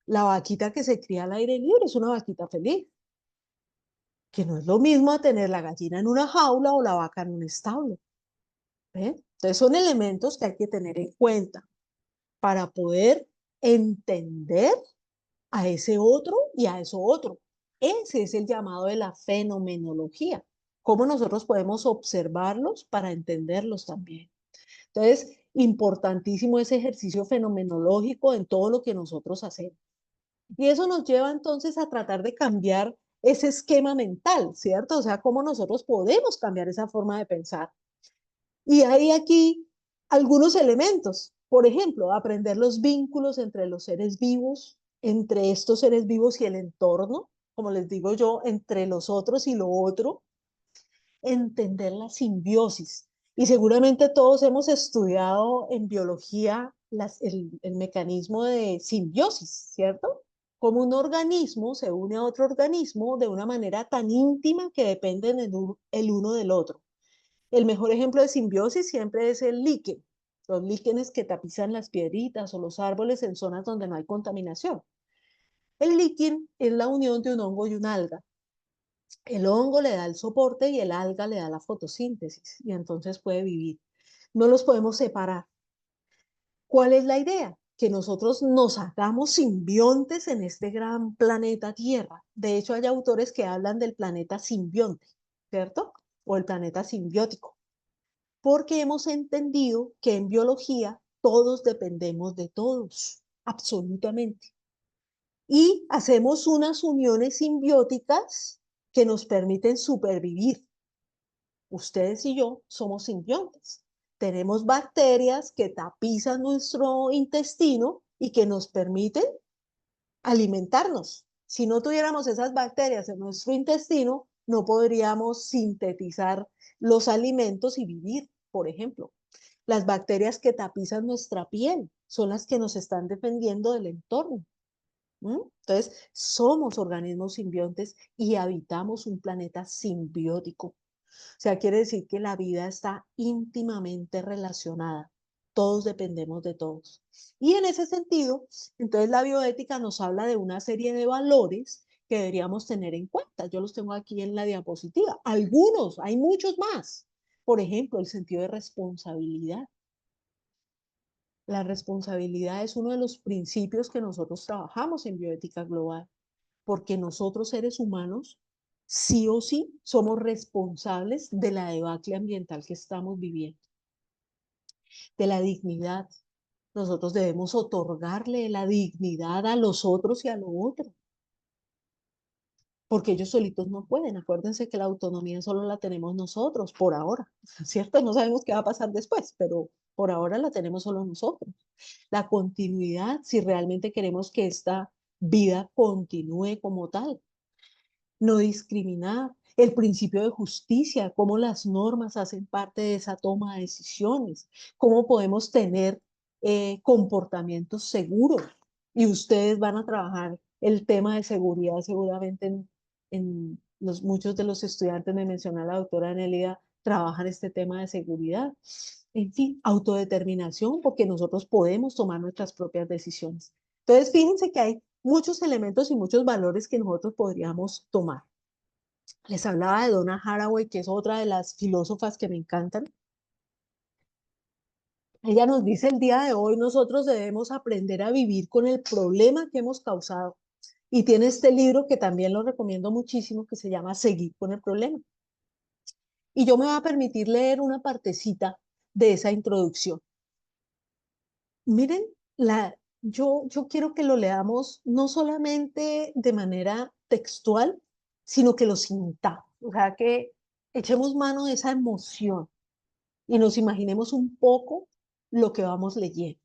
La vaquita que se cría al aire libre es una vaquita feliz, que no es lo mismo a tener la gallina en una jaula o la vaca en un establo. ¿Ven? Entonces son elementos que hay que tener en cuenta para poder entender a ese otro y a eso otro. Ese es el llamado de la fenomenología. Cómo nosotros podemos observarlos para entenderlos también. Entonces, importantísimo ese ejercicio fenomenológico en todo lo que nosotros hacemos. Y eso nos lleva entonces a tratar de cambiar ese esquema mental, ¿cierto? O sea, cómo nosotros podemos cambiar esa forma de pensar. Y hay aquí algunos elementos. Por ejemplo, aprender los vínculos entre los seres vivos, entre estos seres vivos y el entorno, como les digo yo, entre los otros y lo otro, entender la simbiosis. Y seguramente todos hemos estudiado en biología el mecanismo de simbiosis, ¿cierto? Como un organismo se une a otro organismo de una manera tan íntima que dependen el uno del otro. El mejor ejemplo de simbiosis siempre es el líquen, los líquenes que tapizan las piedritas o los árboles en zonas donde no hay contaminación. El líquen es la unión de un hongo y una alga. El hongo le da el soporte y el alga le da la fotosíntesis y entonces puede vivir. No los podemos separar. ¿Cuál es la idea? Que nosotros nos hagamos simbiontes en este gran planeta Tierra. De hecho, hay autores que hablan del planeta simbionte, ¿cierto? O el planeta simbiótico, porque hemos entendido que en biología todos dependemos de todos, absolutamente. Y hacemos unas uniones simbióticas que nos permiten supervivir. Ustedes y yo somos simbiontes. Tenemos bacterias que tapizan nuestro intestino y que nos permiten alimentarnos. Si no tuviéramos esas bacterias en nuestro intestino, no podríamos sintetizar los alimentos y vivir, por ejemplo. Las bacterias que tapizan nuestra piel son las que nos están defendiendo del entorno. Entonces, somos organismos simbiontes y habitamos un planeta simbiótico. O sea, quiere decir que la vida está íntimamente relacionada. Todos dependemos de todos. Y en ese sentido, entonces la bioética nos habla de una serie de valores que deberíamos tener en cuenta. Yo los tengo aquí en la diapositiva. Algunos, hay muchos más. Por ejemplo, el sentido de responsabilidad. La responsabilidad es uno de los principios que nosotros trabajamos en bioética global, porque nosotros seres humanos, sí o sí, somos responsables de la debacle ambiental que estamos viviendo. de la dignidad. Nosotros debemos otorgarle la dignidad a los otros y a lo otro, porque ellos solitos no pueden. Acuérdense que la autonomía solo la tenemos nosotros por ahora, ¿cierto? No sabemos qué va a pasar después, pero por ahora la tenemos solo nosotros. La continuidad, si realmente queremos que esta vida continúe como tal. No discriminar, el principio de justicia, cómo las normas hacen parte de esa toma de decisiones, cómo podemos tener comportamientos seguros. Y ustedes van a trabajar el tema de seguridad seguramente muchos de los estudiantes, me menciona la doctora Anelida, trabajan este tema de seguridad. En fin, autodeterminación, porque nosotros podemos tomar nuestras propias decisiones. Entonces, fíjense que hay muchos elementos y muchos valores que nosotros podríamos tomar. Les hablaba de Donna Haraway, que es otra de las filósofas que me encantan. Ella nos dice el día de hoy, nosotros debemos aprender a vivir con el problema que hemos causado. Y tiene este libro que también lo recomiendo muchísimo, que se llama Seguir con el problema. Y yo me voy a permitir leer una partecita de esa introducción. Miren, yo quiero que lo leamos no solamente de manera textual, sino que lo sintamos. O sea, que echemos mano de esa emoción y nos imaginemos un poco lo que vamos leyendo.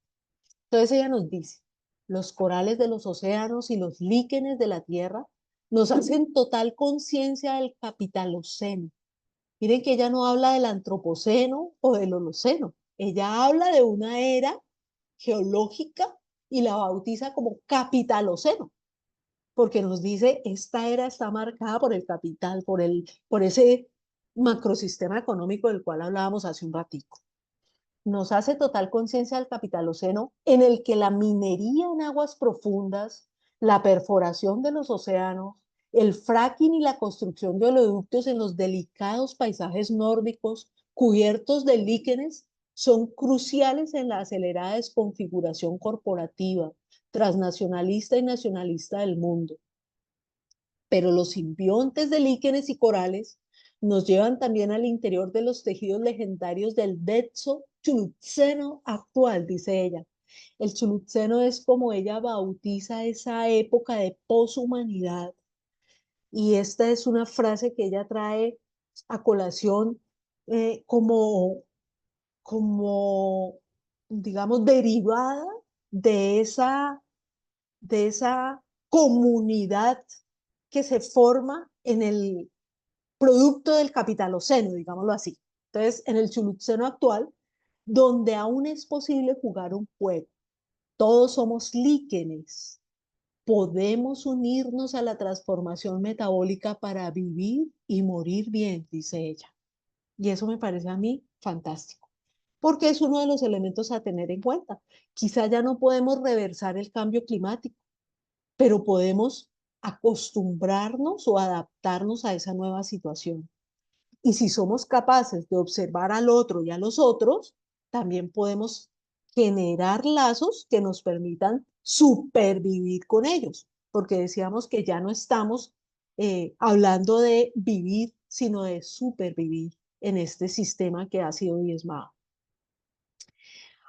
Entonces ella nos dice, los corales de los océanos y los líquenes de la tierra nos hacen total conciencia del capitaloceno. Miren que ella no habla del antropoceno o del holoceno, ella habla de una era geológica y la bautiza como capitaloceno, porque nos dice, esta era está marcada por el capital, por ese macrosistema económico del cual hablábamos hace un ratico. Nos hace total conciencia del capitaloceno en el que la minería en aguas profundas, la perforación de los océanos, el fracking y la construcción de oleoductos en los delicados paisajes nórdicos cubiertos de líquenes son cruciales en la acelerada desconfiguración corporativa, transnacionalista y nacionalista del mundo. Pero los simbiontes de líquenes y corales nos llevan también al interior de los tejidos legendarios del Dezzo Chuluzzeno actual, dice ella. El Chuluzzeno es como ella bautiza esa época de poshumanidad. Y esta es una frase que ella trae a colación como, digamos, derivada de esa comunidad que se forma en el producto del capitaloceno, digámoslo así. Entonces, en el Chuluzzeno actual, donde aún es posible jugar un juego, todos somos líquenes, podemos unirnos a la transformación metabólica para vivir y morir bien, dice ella. Y eso me parece a mí fantástico, porque es uno de los elementos a tener en cuenta. Quizá ya no podemos reversar el cambio climático, pero podemos acostumbrarnos o adaptarnos a esa nueva situación. Y si somos capaces de observar al otro y a los otros, también podemos generar lazos que nos permitan supervivir con ellos, porque decíamos que ya no estamos hablando de vivir, sino de supervivir en este sistema que ha sido diezmado.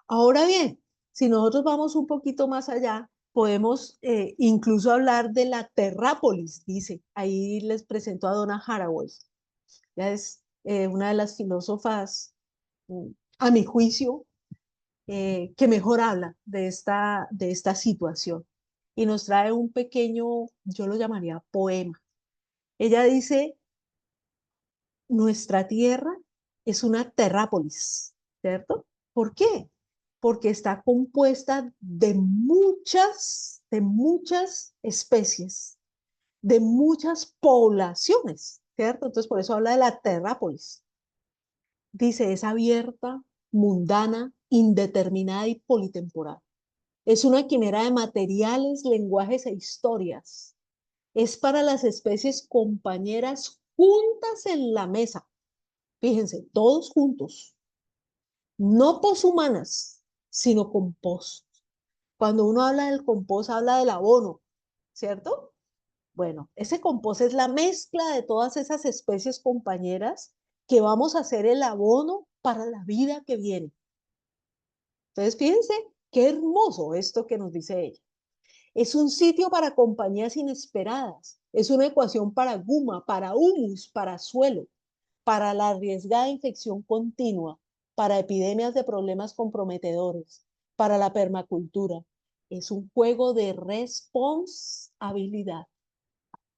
Ahora bien, si nosotros vamos un poquito más allá, podemos incluso hablar de la terrápolis, dice. Ahí les presento a Donna Haraway. Ella es una de las filósofas, a mi juicio, que mejor habla de esta situación. Y nos trae un pequeño, yo lo llamaría poema. Ella dice, nuestra tierra es una terrápolis, ¿cierto? ¿Por qué? Porque está compuesta de muchas especies, de muchas poblaciones, ¿cierto? Entonces, por eso habla de la terrápolis. Dice, es abierta, mundana, indeterminada y politemporal. Es una quimera de materiales, lenguajes e historias. Es para las especies compañeras juntas en la mesa. Fíjense, todos juntos. No poshumanas, sino compost. Cuando uno habla del compost, habla del abono, ¿cierto? Bueno, ese compost es la mezcla de todas esas especies compañeras que vamos a hacer el abono para la vida que viene. Entonces, fíjense qué hermoso esto que nos dice ella. Es un sitio para compañías inesperadas. Es una ecuación para guma, para humus, para suelo, para la arriesgada infección continua, para epidemias de problemas comprometedores, para la permacultura. Es un juego de responsabilidad.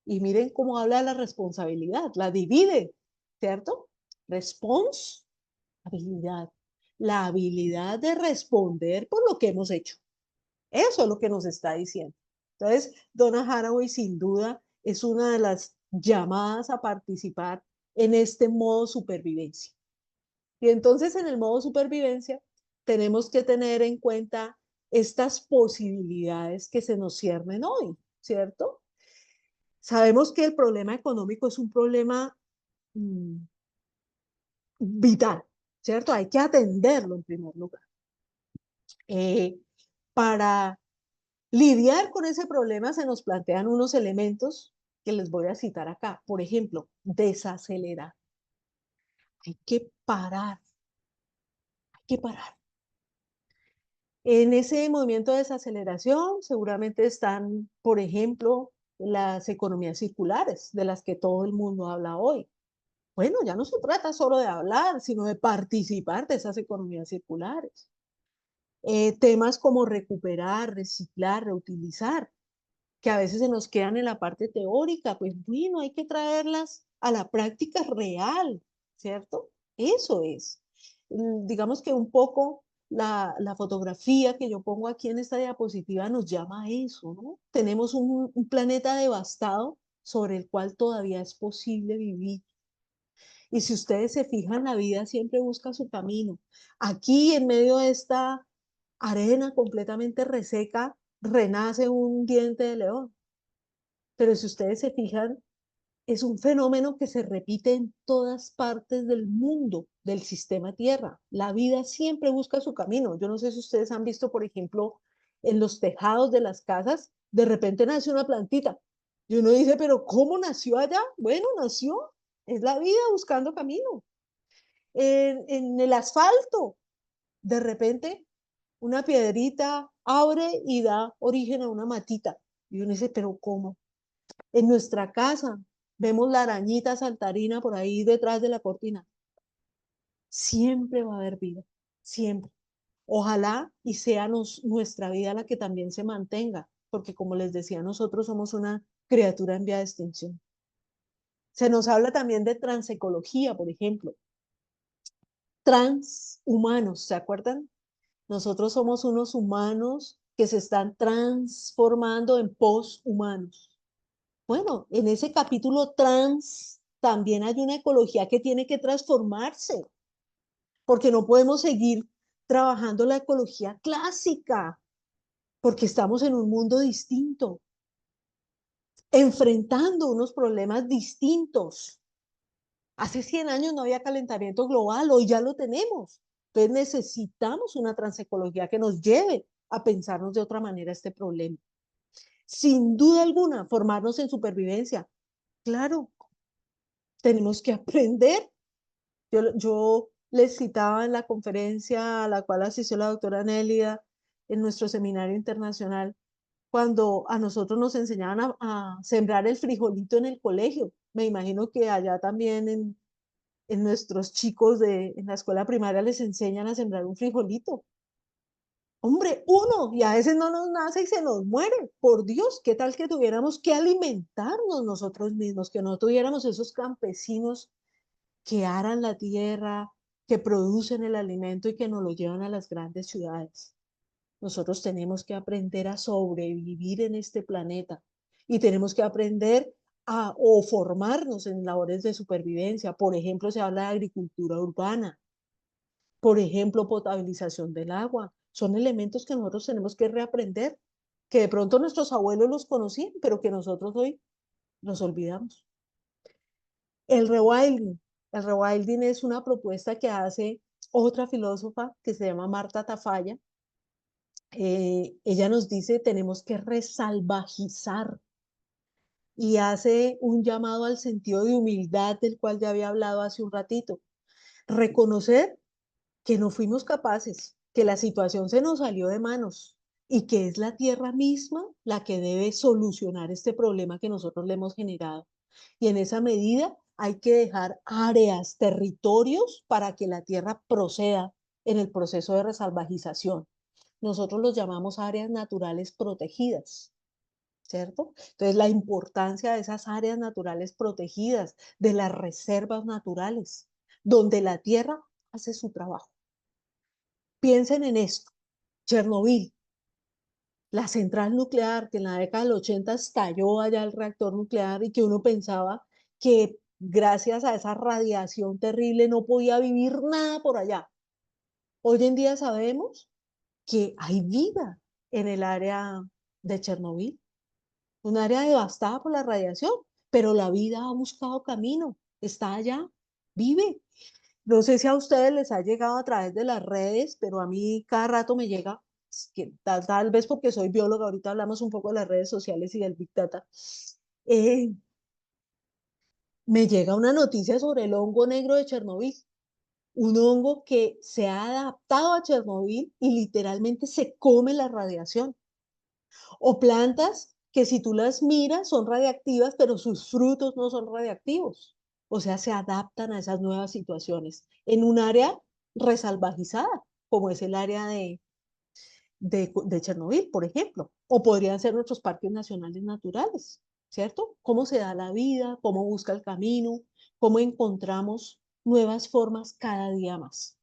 Y miren cómo habla de la responsabilidad, la divide, ¿cierto? Responsabilidad, la habilidad de responder por lo que hemos hecho. Eso es lo que nos está diciendo. Entonces, Donna Haraway sin duda es una de las llamadas a participar en este modo supervivencia. Y entonces en el modo supervivencia tenemos que tener en cuenta estas posibilidades que se nos ciernen hoy, ¿cierto? Sabemos que el problema económico es un problema mm, vital, ¿cierto? Hay que atenderlo en primer lugar. Eh, para lidiar con ese problema se nos plantean unos elementos que les voy a citar acá. Por ejemplo, desacelerar. Hay que parar, hay que parar. En ese movimiento de desaceleración seguramente están, por ejemplo, las economías circulares, de las que todo el mundo habla hoy. Bueno, ya no se trata solo de hablar, sino de participar de esas economías circulares. Temas como recuperar, reciclar, reutilizar, que a veces se nos quedan en la parte teórica, pues bueno, hay que traerlas a la práctica real, ¿cierto? Eso es. Digamos que un poco la fotografía que yo pongo aquí en esta diapositiva nos llama a eso, ¿no? Tenemos un planeta devastado sobre el cual todavía es posible vivir. Y si ustedes se fijan, la vida siempre busca su camino. Aquí, en medio de esta arena completamente reseca, renace un diente de león. Pero si ustedes se fijan, es un fenómeno que se repite en todas partes del mundo, del sistema Tierra. La vida siempre busca su camino. Yo no sé si ustedes han visto, por ejemplo, en los tejados de las casas, de repente nace una plantita. Y uno dice, pero ¿cómo nació allá? Bueno, nació. Es la vida buscando camino. En el asfalto, de repente una piedrita abre y da origen a una matita. Y uno dice, pero ¿cómo? En nuestra casa vemos la arañita saltarina por ahí detrás de la cortina. Siempre va a haber vida, siempre. Ojalá y sea nuestra vida la que también se mantenga, porque como les decía, nosotros somos una criatura en vía de extinción. Se nos habla también de transecología, por ejemplo. Transhumanos, ¿se acuerdan? Nosotros somos unos humanos que se están transformando en poshumanos. Bueno, en ese capítulo trans también hay una ecología que tiene que transformarse, porque no podemos seguir trabajando la ecología clásica, porque estamos en un mundo distinto, enfrentando unos problemas distintos. Hace 100 años no había calentamiento global, hoy ya lo tenemos. Entonces necesitamos una transecología que nos lleve a pensarnos de otra manera este problema. Sin duda alguna, formarnos en supervivencia. Claro, tenemos que aprender. Yo les citaba en la conferencia a la cual asistió la doctora Nélida en nuestro seminario internacional, cuando a nosotros nos enseñaban a sembrar el frijolito en el colegio. Me imagino que allá también en nuestros chicos en la escuela primaria les enseñan a sembrar un frijolito. Hombre, uno, y a veces no nos nace y se nos muere. Por Dios, ¿qué tal que tuviéramos que alimentarnos nosotros mismos, que no tuviéramos esos campesinos que aran la tierra, que producen el alimento y que nos lo llevan a las grandes ciudades? Nosotros tenemos que aprender a sobrevivir en este planeta y tenemos que aprender o formarnos en labores de supervivencia. Por ejemplo, se habla de agricultura urbana, por ejemplo, potabilización del agua. Son elementos que nosotros tenemos que reaprender, que de pronto nuestros abuelos los conocían, pero que nosotros hoy nos olvidamos. El rewilding. El rewilding es una propuesta que hace otra filósofa que se llama Marta Tafalla. Ella nos dice tenemos que resalvajizar y hace un llamado al sentido de humildad del cual ya había hablado hace un ratito. Reconocer que no fuimos capaces, que la situación se nos salió de manos y que es la Tierra misma la que debe solucionar este problema que nosotros le hemos generado. Y en esa medida hay que dejar áreas, territorios para que la Tierra proceda en el proceso de resalvajización. Nosotros los llamamos áreas naturales protegidas, ¿cierto? Entonces, la importancia de esas áreas naturales protegidas, de las reservas naturales, donde la Tierra hace su trabajo. Piensen en esto, Chernobyl, la central nuclear que en la década del 80 estalló allá el reactor nuclear y que uno pensaba que gracias a esa radiación terrible no podía vivir nada por allá. Hoy en día sabemos que hay vida en el área de Chernobyl, un área devastada por la radiación, pero la vida ha buscado camino, está allá, vive. No sé si a ustedes les ha llegado a través de las redes, pero a mí cada rato me llega, que tal vez porque soy bióloga, ahorita hablamos un poco de las redes sociales y del Big Data, eh, me llega una noticia sobre el hongo negro de Chernobyl, un hongo que se ha adaptado a Chernobyl y literalmente se come la radiación. O plantas que si tú las miras son radiactivas, pero sus frutos no son radiactivos. O sea, se adaptan a esas nuevas situaciones en un área resalvajizada, como es el área de Chernobyl, por ejemplo. O podrían ser nuestros parques nacionales naturales, ¿cierto? Cómo se da la vida, cómo busca el camino, cómo encontramos nuevas formas cada día más.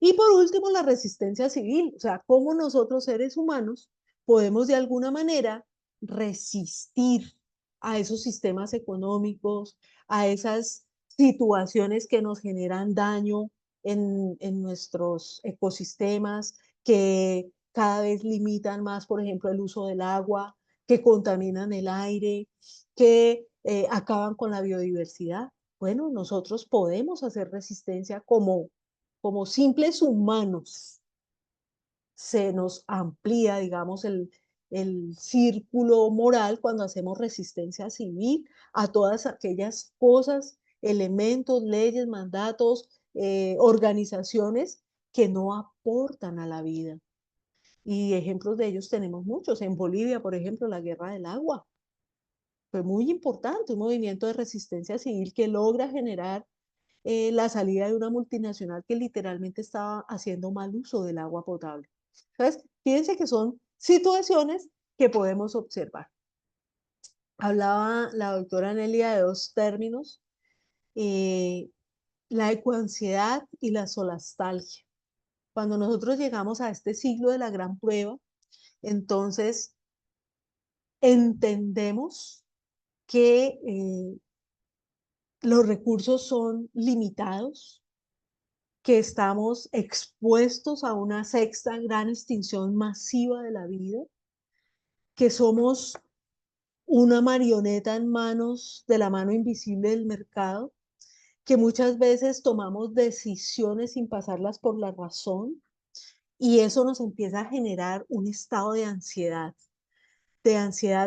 Y por último, la resistencia civil, o sea, cómo nosotros seres humanos podemos de alguna manera resistir a esos sistemas económicos, a esas situaciones que nos generan daño en nuestros ecosistemas, que cada vez limitan más, por ejemplo, el uso del agua, que contaminan el aire, que acaban con la biodiversidad. Bueno, nosotros podemos hacer resistencia como simples humanos. Se nos amplía, digamos, el círculo moral cuando hacemos resistencia civil a todas aquellas cosas, elementos, leyes, mandatos, organizaciones que no aportan a la vida. Y ejemplos de ellos tenemos muchos. En Bolivia, por ejemplo, la Guerra del Agua fue muy importante, un movimiento de resistencia civil que logra generar la salida de una multinacional que literalmente estaba haciendo mal uso del agua potable. Entonces, fíjense que son situaciones que podemos observar. Hablaba la doctora Nelia de dos términos, eh, la ecoansiedad y la solastalgia. Cuando nosotros llegamos a este siglo de la gran prueba, entonces entendemos que los recursos son limitados, que estamos expuestos a una sexta gran extinción masiva de la vida, que somos una marioneta en manos de la mano invisible del mercado, que muchas veces tomamos decisiones sin pasarlas por la razón y eso nos empieza a generar un estado de ansiedad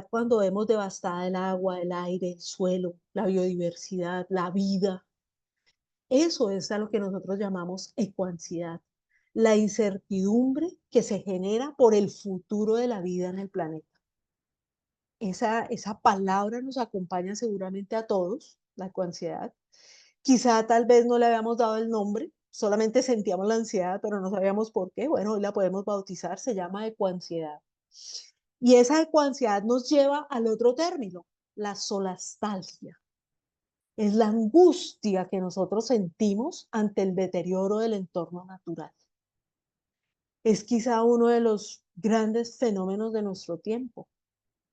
cuando vemos devastada el agua, el aire, el suelo, la biodiversidad, la vida. Eso es a lo que nosotros llamamos ecoansiedad, la incertidumbre que se genera por el futuro de la vida en el planeta. Esa palabra nos acompaña seguramente a todos, la ecoansiedad. Quizá tal vez no le habíamos dado el nombre, solamente sentíamos la ansiedad, pero no sabíamos por qué. Bueno, hoy la podemos bautizar, se llama ecoansiedad. Y esa ecoansiedad nos lleva al otro término, la solastalgia. Es la angustia que nosotros sentimos ante el deterioro del entorno natural. Es quizá uno de los grandes fenómenos de nuestro tiempo,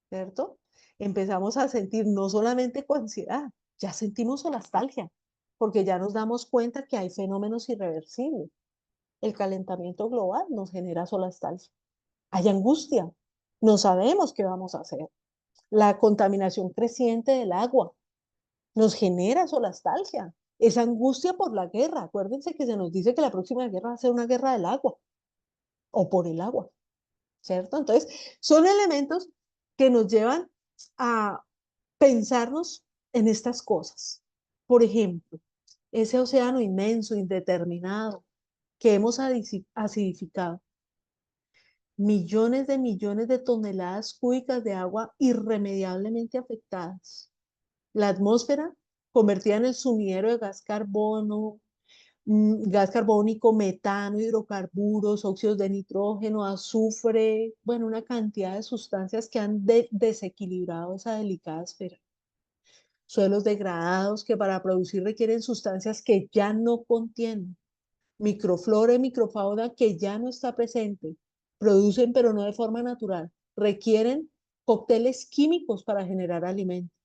¿cierto? Empezamos a sentir no solamente con ansiedad, ya sentimos nostalgia, porque ya nos damos cuenta que hay fenómenos irreversibles. El calentamiento global nos genera solastalgia. Hay angustia, no sabemos qué vamos a hacer. La contaminación creciente del agua nos genera solastalgia. Esa angustia por la guerra. Acuérdense que se nos dice que la próxima guerra va a ser una guerra del agua o por el agua, ¿cierto? Entonces, son elementos que nos llevan a pensarnos en estas cosas. Por ejemplo, ese océano inmenso, indeterminado, que hemos acidificado. Millones de toneladas cúbicas de agua irremediablemente afectadas. La atmósfera convertida en el sumidero de gas carbónico, metano, hidrocarburos, óxidos de nitrógeno, azufre, bueno, una cantidad de sustancias que han desequilibrado esa delicada esfera. Suelos degradados que para producir requieren sustancias que ya no contienen. Microflora y microfauna que ya no está presente. Producen, pero no de forma natural. Requieren cócteles químicos para generar alimentos,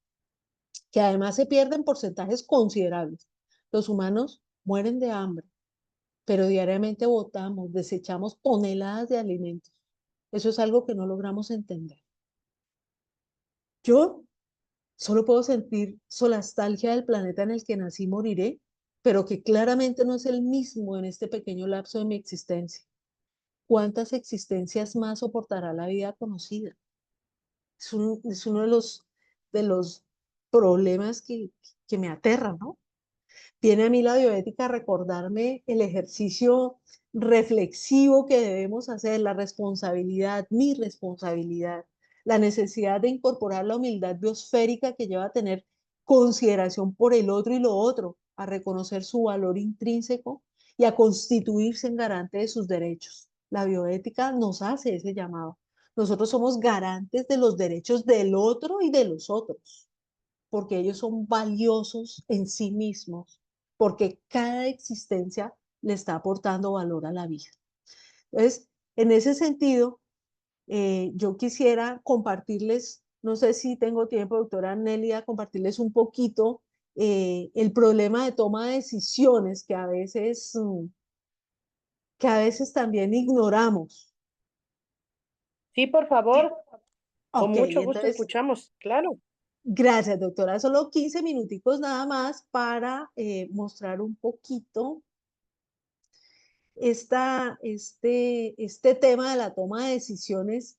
que además se pierden porcentajes considerables. Los humanos mueren de hambre, pero diariamente botamos, desechamos toneladas de alimentos. Eso es algo que no logramos entender. Yo solo puedo sentir solastalgia del planeta en el que nací y moriré, pero que claramente no es el mismo en este pequeño lapso de mi existencia. ¿Cuántas existencias más soportará la vida conocida? Es uno de los problemas que me aterra, ¿no? Viene a mí la bioética a recordarme el ejercicio reflexivo que debemos hacer, la responsabilidad, mi responsabilidad, la necesidad de incorporar la humildad biosférica que lleva a tener consideración por el otro y lo otro, a reconocer su valor intrínseco y a constituirse en garante de sus derechos. La bioética nos hace ese llamado. Nosotros somos garantes de los derechos del otro y de los otros, porque ellos son valiosos en sí mismos, porque cada existencia le está aportando valor a la vida. Entonces, en ese sentido, yo quisiera compartirles, no sé si tengo tiempo, doctora Nelia, compartirles un poquito el problema de toma de decisiones que a veces también ignoramos. Sí, por favor, con Ok, mucho gusto entonces, escuchamos, claro. gracias, doctora. Solo 15 minuticos nada más para mostrar un poquito este tema de la toma de decisiones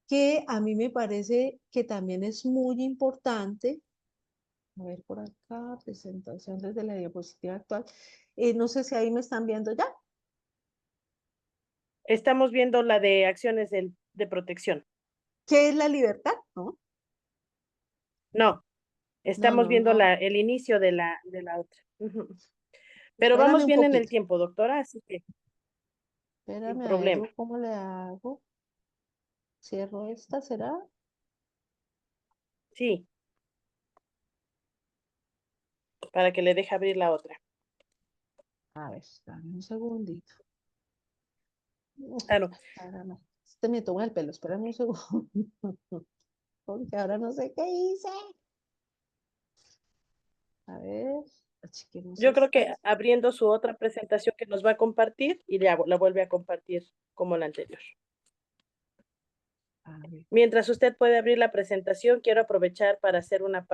que a mí me parece que también es muy importante. A ver por acá, presentación desde la diapositiva actual. No sé si ahí me están viendo ya. Estamos viendo la de acciones de protección. ¿Qué es la libertad? ¿No? No, No, estamos no, viendo no. el inicio de la otra. Ujú. Pero Espérame vamos un bien en el poquito. tiempo, doctora, así que sin Espérame a ver problema. yo cómo le hago. Cierro esta, ¿será? Sí, para que le deje abrir la otra. A ver, dame un segundito. Claro, Espérame. Este me toma el pelo, espérame un segundo. Porque ahora no sé qué hice. A ver, achiquemos yo creo esta. que abriendo su otra presentación que nos va a compartir y la vuelve a compartir como la anterior. A ver. Mientras usted puede abrir la presentación, quiero aprovechar para hacer una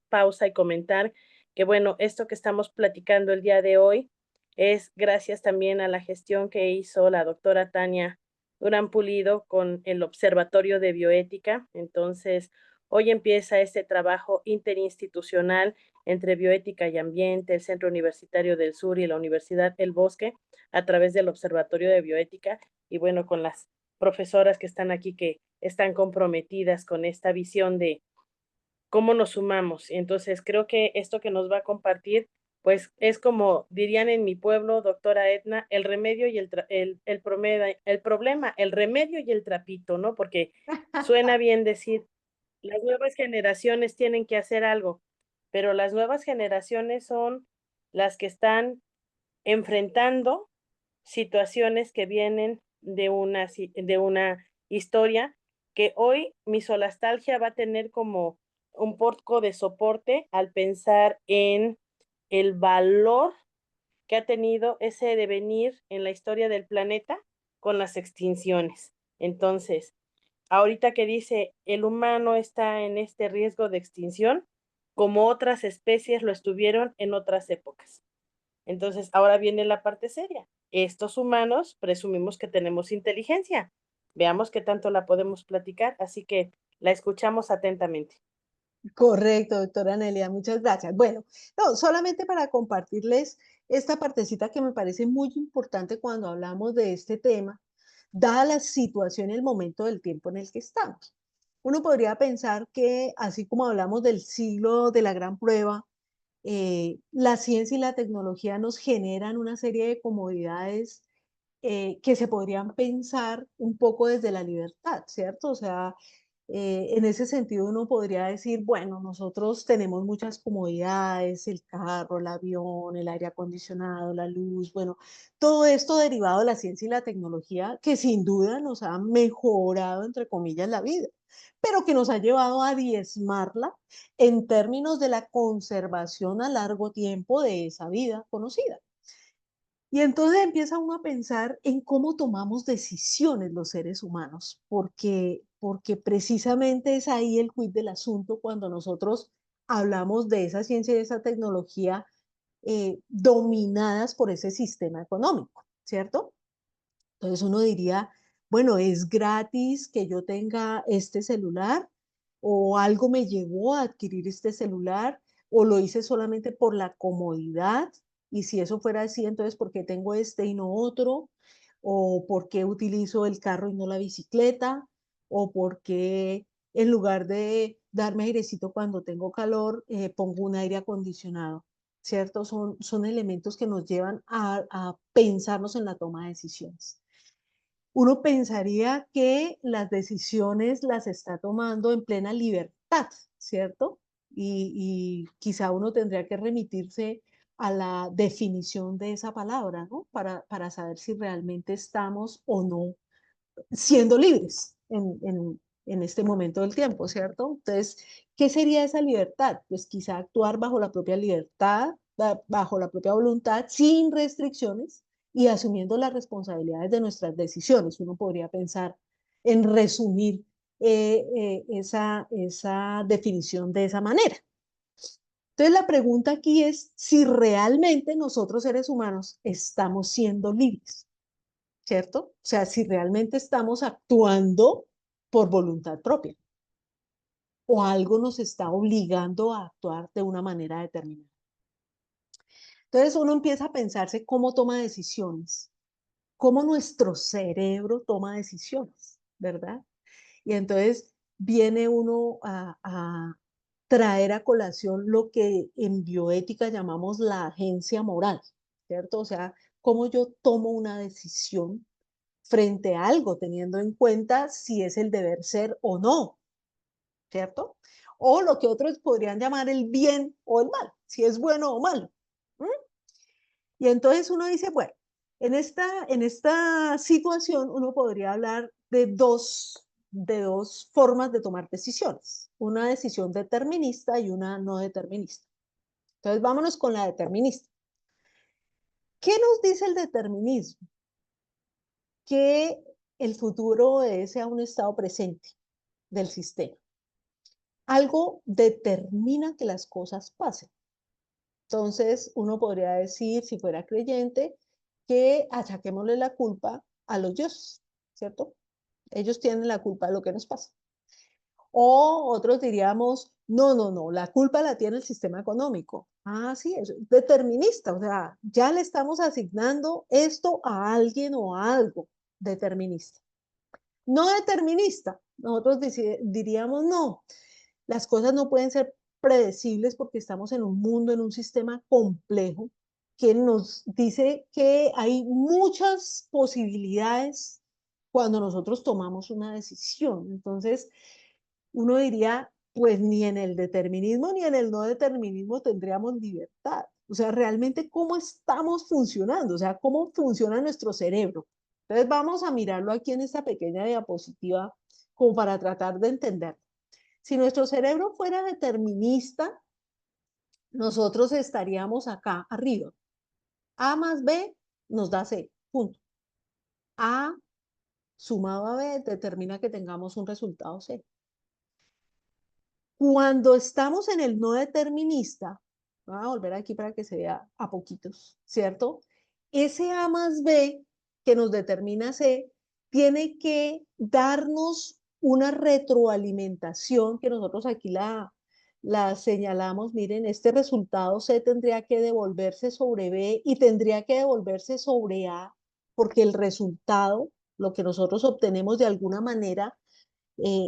pausa y comentar que, bueno, esto que estamos platicando el día de hoy es gracias también a la gestión que hizo la doctora Tania Durán Pulido con el Observatorio de Bioética. Entonces, hoy empieza este trabajo interinstitucional entre Bioética y Ambiente, el Centro Universitario del Sur y la Universidad El Bosque a través del Observatorio de Bioética y, bueno, con las profesoras que están aquí que están comprometidas con esta visión de cómo nos sumamos. Entonces, creo que esto que nos va a compartir, pues es como dirían en mi pueblo, doctora Edna, el remedio y el problema, el remedio y el trapito, ¿no? Porque suena bien decir, las nuevas generaciones tienen que hacer algo, pero las nuevas generaciones son las que están enfrentando situaciones que vienen de una historia que hoy mi solastalgia va a tener como un poco de soporte al pensar en el valor que ha tenido ese devenir en la historia del planeta con las extinciones. Entonces, ahorita que dice el humano está en este riesgo de extinción, como otras especies lo estuvieron en otras épocas. Entonces, ahora viene la parte seria. Estos humanos presumimos que tenemos inteligencia. Veamos qué tanto la podemos platicar, así que la escuchamos atentamente. Correcto, doctora Nelia, muchas gracias. Bueno, no, solamente para compartirles esta partecita que me parece muy importante cuando hablamos de este tema, dada la situación y el momento del tiempo en el que estamos. Uno podría pensar que, así como hablamos del siglo de la gran prueba, la ciencia y la tecnología nos generan una serie de comodidades que se podrían pensar un poco desde la libertad, ¿cierto? O sea, en ese sentido uno podría decir, bueno, nosotros tenemos muchas comodidades, el carro, el avión, el aire acondicionado, la luz, bueno, todo esto derivado de la ciencia y la tecnología que sin duda nos ha mejorado, entre comillas, la vida, pero que nos ha llevado a diezmarla en términos de la conservación a largo tiempo de esa vida conocida. Y entonces empieza uno a pensar en cómo tomamos decisiones los seres humanos, porque precisamente es ahí el quid del asunto cuando nosotros hablamos de esa ciencia y de esa tecnología dominadas por ese sistema económico, ¿cierto? Entonces uno diría, bueno, ¿es gratis que yo tenga este celular? ¿O algo me llevó a adquirir este celular? ¿O lo hice solamente por la comodidad? Y si eso fuera así, entonces ¿por qué tengo este y no otro? ¿O por qué utilizo el carro y no la bicicleta? ¿O por qué en lugar de darme airecito cuando tengo calor, pongo un aire acondicionado? ¿Cierto? Son elementos que nos llevan a pensarnos en la toma de decisiones. Uno pensaría que las decisiones las está tomando en plena libertad, ¿cierto? Y quizá uno tendría que remitirse a la definición de esa palabra, ¿no? Para saber si realmente estamos o no siendo libres en este momento del tiempo, ¿cierto? Entonces, ¿qué sería esa libertad? Pues quizá actuar bajo la propia libertad, bajo la propia voluntad, sin restricciones y asumiendo las responsabilidades de nuestras decisiones. Uno podría pensar en resumir esa definición de esa manera. Entonces, la pregunta aquí es si realmente nosotros seres humanos estamos siendo libres. ¿Cierto? O sea, si realmente estamos actuando por voluntad propia o algo nos está obligando a actuar de una manera determinada. Entonces uno empieza a pensarse cómo toma decisiones, cómo nuestro cerebro toma decisiones, ¿verdad? Y entonces viene uno a traer a colación lo que en bioética llamamos la agencia moral, ¿cierto? O sea, cómo yo tomo una decisión frente a algo, teniendo en cuenta si es el deber ser o no, ¿cierto? O lo que otros podrían llamar el bien o el mal, si es bueno o malo. ¿Mm? Y entonces uno dice, bueno, en esta situación uno podría hablar de dos formas de tomar decisiones, una decisión determinista y una no determinista. Entonces vámonos con la determinista. ¿Qué nos dice el determinismo? Que el futuro obedece a un estado presente del sistema. Algo determina que las cosas pasen. Entonces, uno podría decir, si fuera creyente, que achaquémosle la culpa a los dioses, ¿cierto? Ellos tienen la culpa de lo que nos pasa. O otros diríamos, no, no, no, la culpa la tiene el sistema económico. Ah, sí, es determinista, o sea, ya le estamos asignando esto a alguien o a algo determinista. No determinista, nosotros diríamos, no, las cosas no pueden ser predecibles porque estamos en un mundo, en un sistema complejo que nos dice que hay muchas posibilidades cuando nosotros tomamos una decisión. Entonces, uno diría, pues ni en el determinismo ni en el no determinismo tendríamos libertad. O sea, realmente cómo estamos funcionando, o sea, cómo funciona nuestro cerebro. Entonces vamos a mirarlo aquí en esta pequeña diapositiva como para tratar de entender. Si nuestro cerebro fuera determinista, nosotros estaríamos acá arriba. A más B nos da C, punto. A sumado a B determina que tengamos un resultado C. Cuando estamos en el no determinista, voy a volver aquí para que se vea a poquitos, ¿cierto? Ese A más B que nos determina C tiene que darnos una retroalimentación que nosotros aquí las señalamos, miren, este resultado C tendría que devolverse sobre B y tendría que devolverse sobre A, porque el resultado, lo que nosotros obtenemos de alguna manera,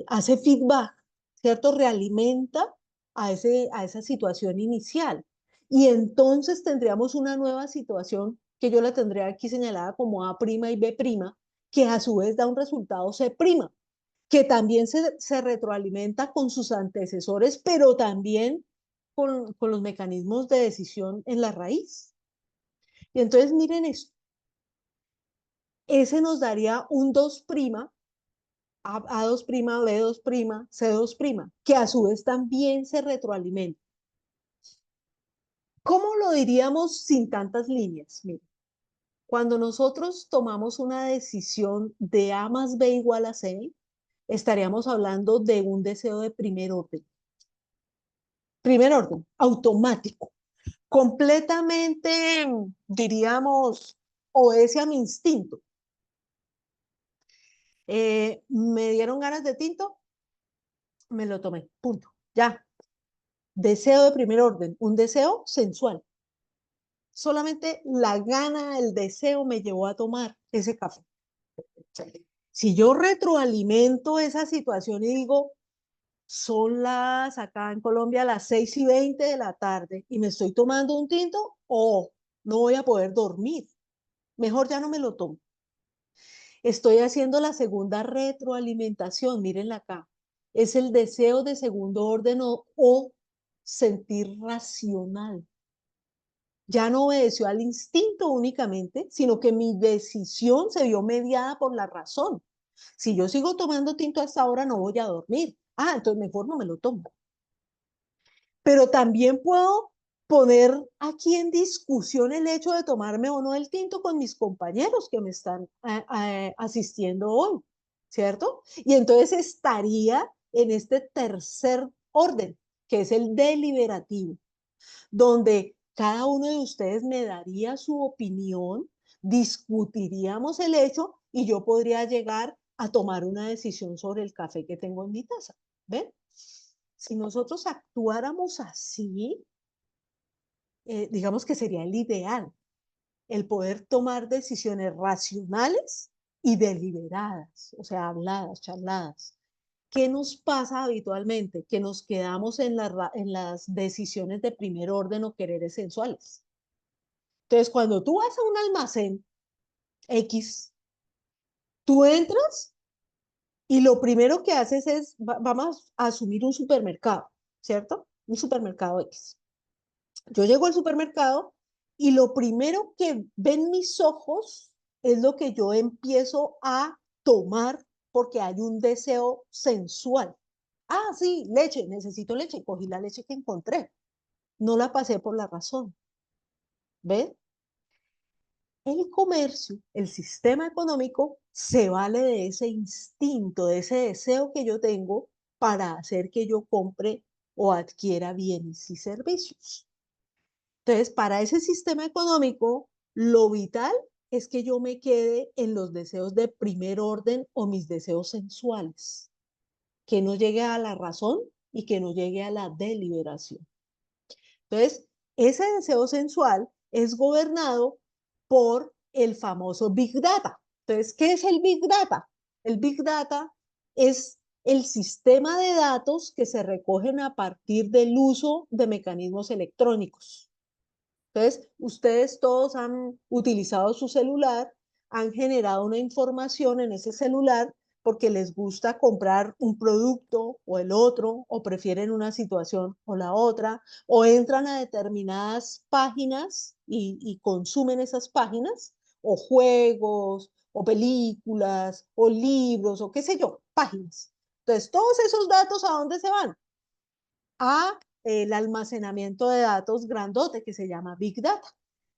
hace feedback, ¿cierto? Realimenta a esa situación inicial. Y entonces tendríamos una nueva situación que yo la tendría aquí señalada como A' y B', que a su vez da un resultado C', que también se retroalimenta con sus antecesores, pero también con los mecanismos de decisión en la raíz. Y entonces miren esto, ese nos daría un 2', A2', B2', C2', que a su vez también se retroalimenta. ¿Cómo lo diríamos sin tantas líneas? Miren, cuando nosotros tomamos una decisión de A más B igual a C, estaríamos hablando de un deseo de primer orden. Primer orden, automático, completamente, diríamos, obedece a mi instinto. Me dieron ganas de tinto, me lo tomé, punto, ya. Deseo de primer orden, un deseo sensual. Solamente la gana, el deseo me llevó a tomar ese café. Si yo retroalimento esa situación y digo, son acá en Colombia, las 6:20 de la tarde y me estoy tomando un tinto, no voy a poder dormir. Mejor ya no me lo tomo. Estoy haciendo la segunda retroalimentación, mírenla acá. Es el deseo de segundo orden o sentir racional. Ya no obedeció al instinto únicamente, sino que mi decisión se vio mediada por la razón. Si yo sigo tomando tinto hasta ahora, no voy a dormir. Entonces mejor no me lo tomo. Pero también puedo poner aquí en discusión el hecho de tomarme o no el tinto con mis compañeros que me están asistiendo hoy, ¿cierto? Y entonces estaría en este tercer orden, que es el deliberativo, donde cada uno de ustedes me daría su opinión, discutiríamos el hecho y yo podría llegar a tomar una decisión sobre el café que tengo en mi taza. ¿Ven? Si nosotros actuáramos así, digamos que sería el ideal, el poder tomar decisiones racionales y deliberadas, o sea, habladas, charladas. ¿Qué nos pasa habitualmente? Que nos quedamos en las decisiones de primer orden o quereres sensuales. Entonces, cuando tú vas a un almacén X, tú entras y lo primero que haces es, vamos a asumir un supermercado, ¿cierto? Un supermercado X. Yo llego al supermercado y lo primero que ven mis ojos es lo que yo empiezo a tomar porque hay un deseo sensual. Sí, leche, necesito leche. Cogí la leche que encontré. No la pasé por la razón. ¿Ven? El comercio, el sistema económico, se vale de ese instinto, de ese deseo que yo tengo para hacer que yo compre o adquiera bienes y servicios. Entonces, para ese sistema económico, lo vital es que yo me quede en los deseos de primer orden o mis deseos sensuales, que no llegue a la razón y que no llegue a la deliberación. Entonces, ese deseo sensual es gobernado por el famoso Big Data. Entonces, ¿qué es el Big Data? El Big Data es el sistema de datos que se recogen a partir del uso de mecanismos electrónicos. Entonces, ustedes todos han utilizado su celular, han generado una información en ese celular porque les gusta comprar un producto o el otro, o prefieren una situación o la otra, o entran a determinadas páginas y consumen esas páginas, o juegos, o películas, o libros, o qué sé yo, páginas. Entonces, todos esos datos, ¿a dónde se van? A el almacenamiento de datos grandote que se llama Big Data.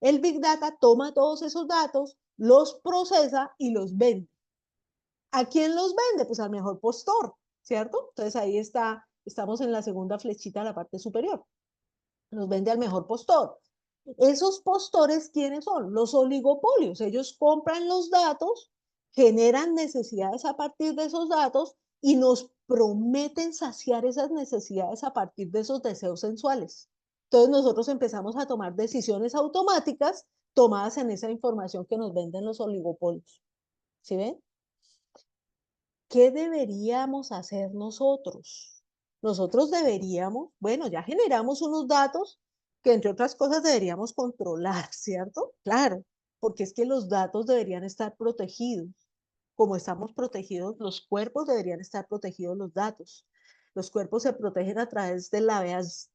El Big Data toma todos esos datos, los procesa y los vende. ¿A quién los vende? Pues al mejor postor, ¿cierto? Entonces ahí estamos en la segunda flechita de la parte superior. Los vende al mejor postor. Esos postores, ¿quiénes son? Los oligopolios. Ellos compran los datos, generan necesidades a partir de esos datos y nos prometen saciar esas necesidades a partir de esos deseos sensuales. Entonces nosotros empezamos a tomar decisiones automáticas tomadas en esa información que nos venden los oligopolios. ¿Sí ven? ¿Qué deberíamos hacer nosotros? Nosotros deberíamos, bueno, ya generamos unos datos que entre otras cosas deberíamos controlar, ¿cierto? Claro, porque es que los datos deberían estar protegidos. Como estamos protegidos, los cuerpos deberían estar protegidos los datos. Los cuerpos se protegen a través del habeas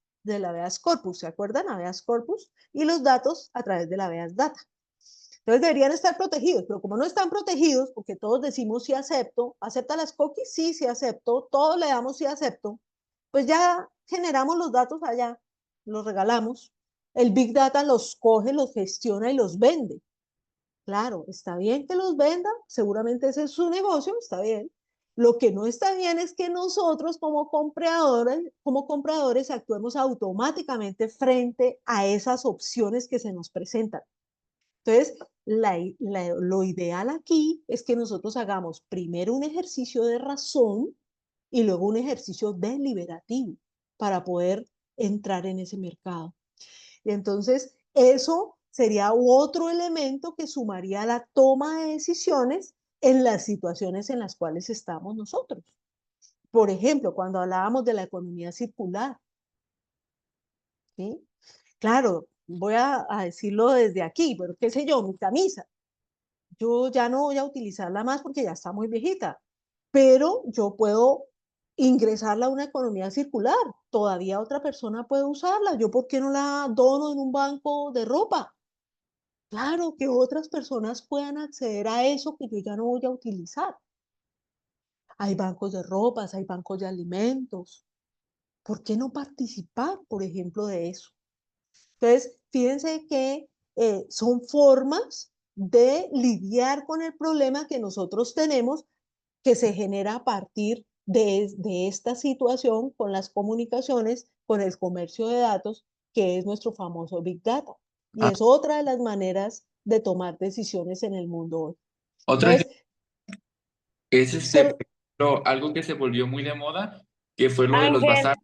corpus, ¿se acuerdan? Habeas corpus, y los datos a través del habeas data. Entonces deberían estar protegidos, pero como no están protegidos, porque todos decimos sí acepto, ¿acepta las cookies? Sí, sí acepto, todos le damos sí acepto, pues ya generamos los datos allá, los regalamos. El Big Data los coge, los gestiona y los vende. Claro, está bien que los venda, seguramente ese es su negocio, está bien. Lo que no está bien es que nosotros como compradores actuemos automáticamente frente a esas opciones que se nos presentan. Entonces, lo ideal aquí es que nosotros hagamos primero un ejercicio de razón y luego un ejercicio deliberativo para poder entrar en ese mercado. Y entonces, eso sería otro elemento que sumaría a la toma de decisiones en las situaciones en las cuales estamos nosotros. Por ejemplo, cuando hablábamos de la economía circular, ¿sí? Claro, voy a decirlo desde aquí, pero qué sé yo, mi camisa. Yo ya no voy a utilizarla más porque ya está muy viejita, pero yo puedo ingresarla a una economía circular. Todavía otra persona puede usarla. ¿Yo por qué no la dono en un banco de ropa? Claro, que otras personas puedan acceder a eso que yo ya no voy a utilizar. Hay bancos de ropas, hay bancos de alimentos. ¿Por qué no participar, por ejemplo, de eso? Entonces, fíjense que son formas de lidiar con el problema que nosotros tenemos que se genera a partir de esta situación con las comunicaciones, con el comercio de datos, que es nuestro famoso Big Data. Y Ah, es otra de las maneras de tomar decisiones en el mundo hoy. otro ejemplo Entonces, es solo, por ejemplo, algo que se volvió muy de moda, que fue lo de los Ángel, bazares.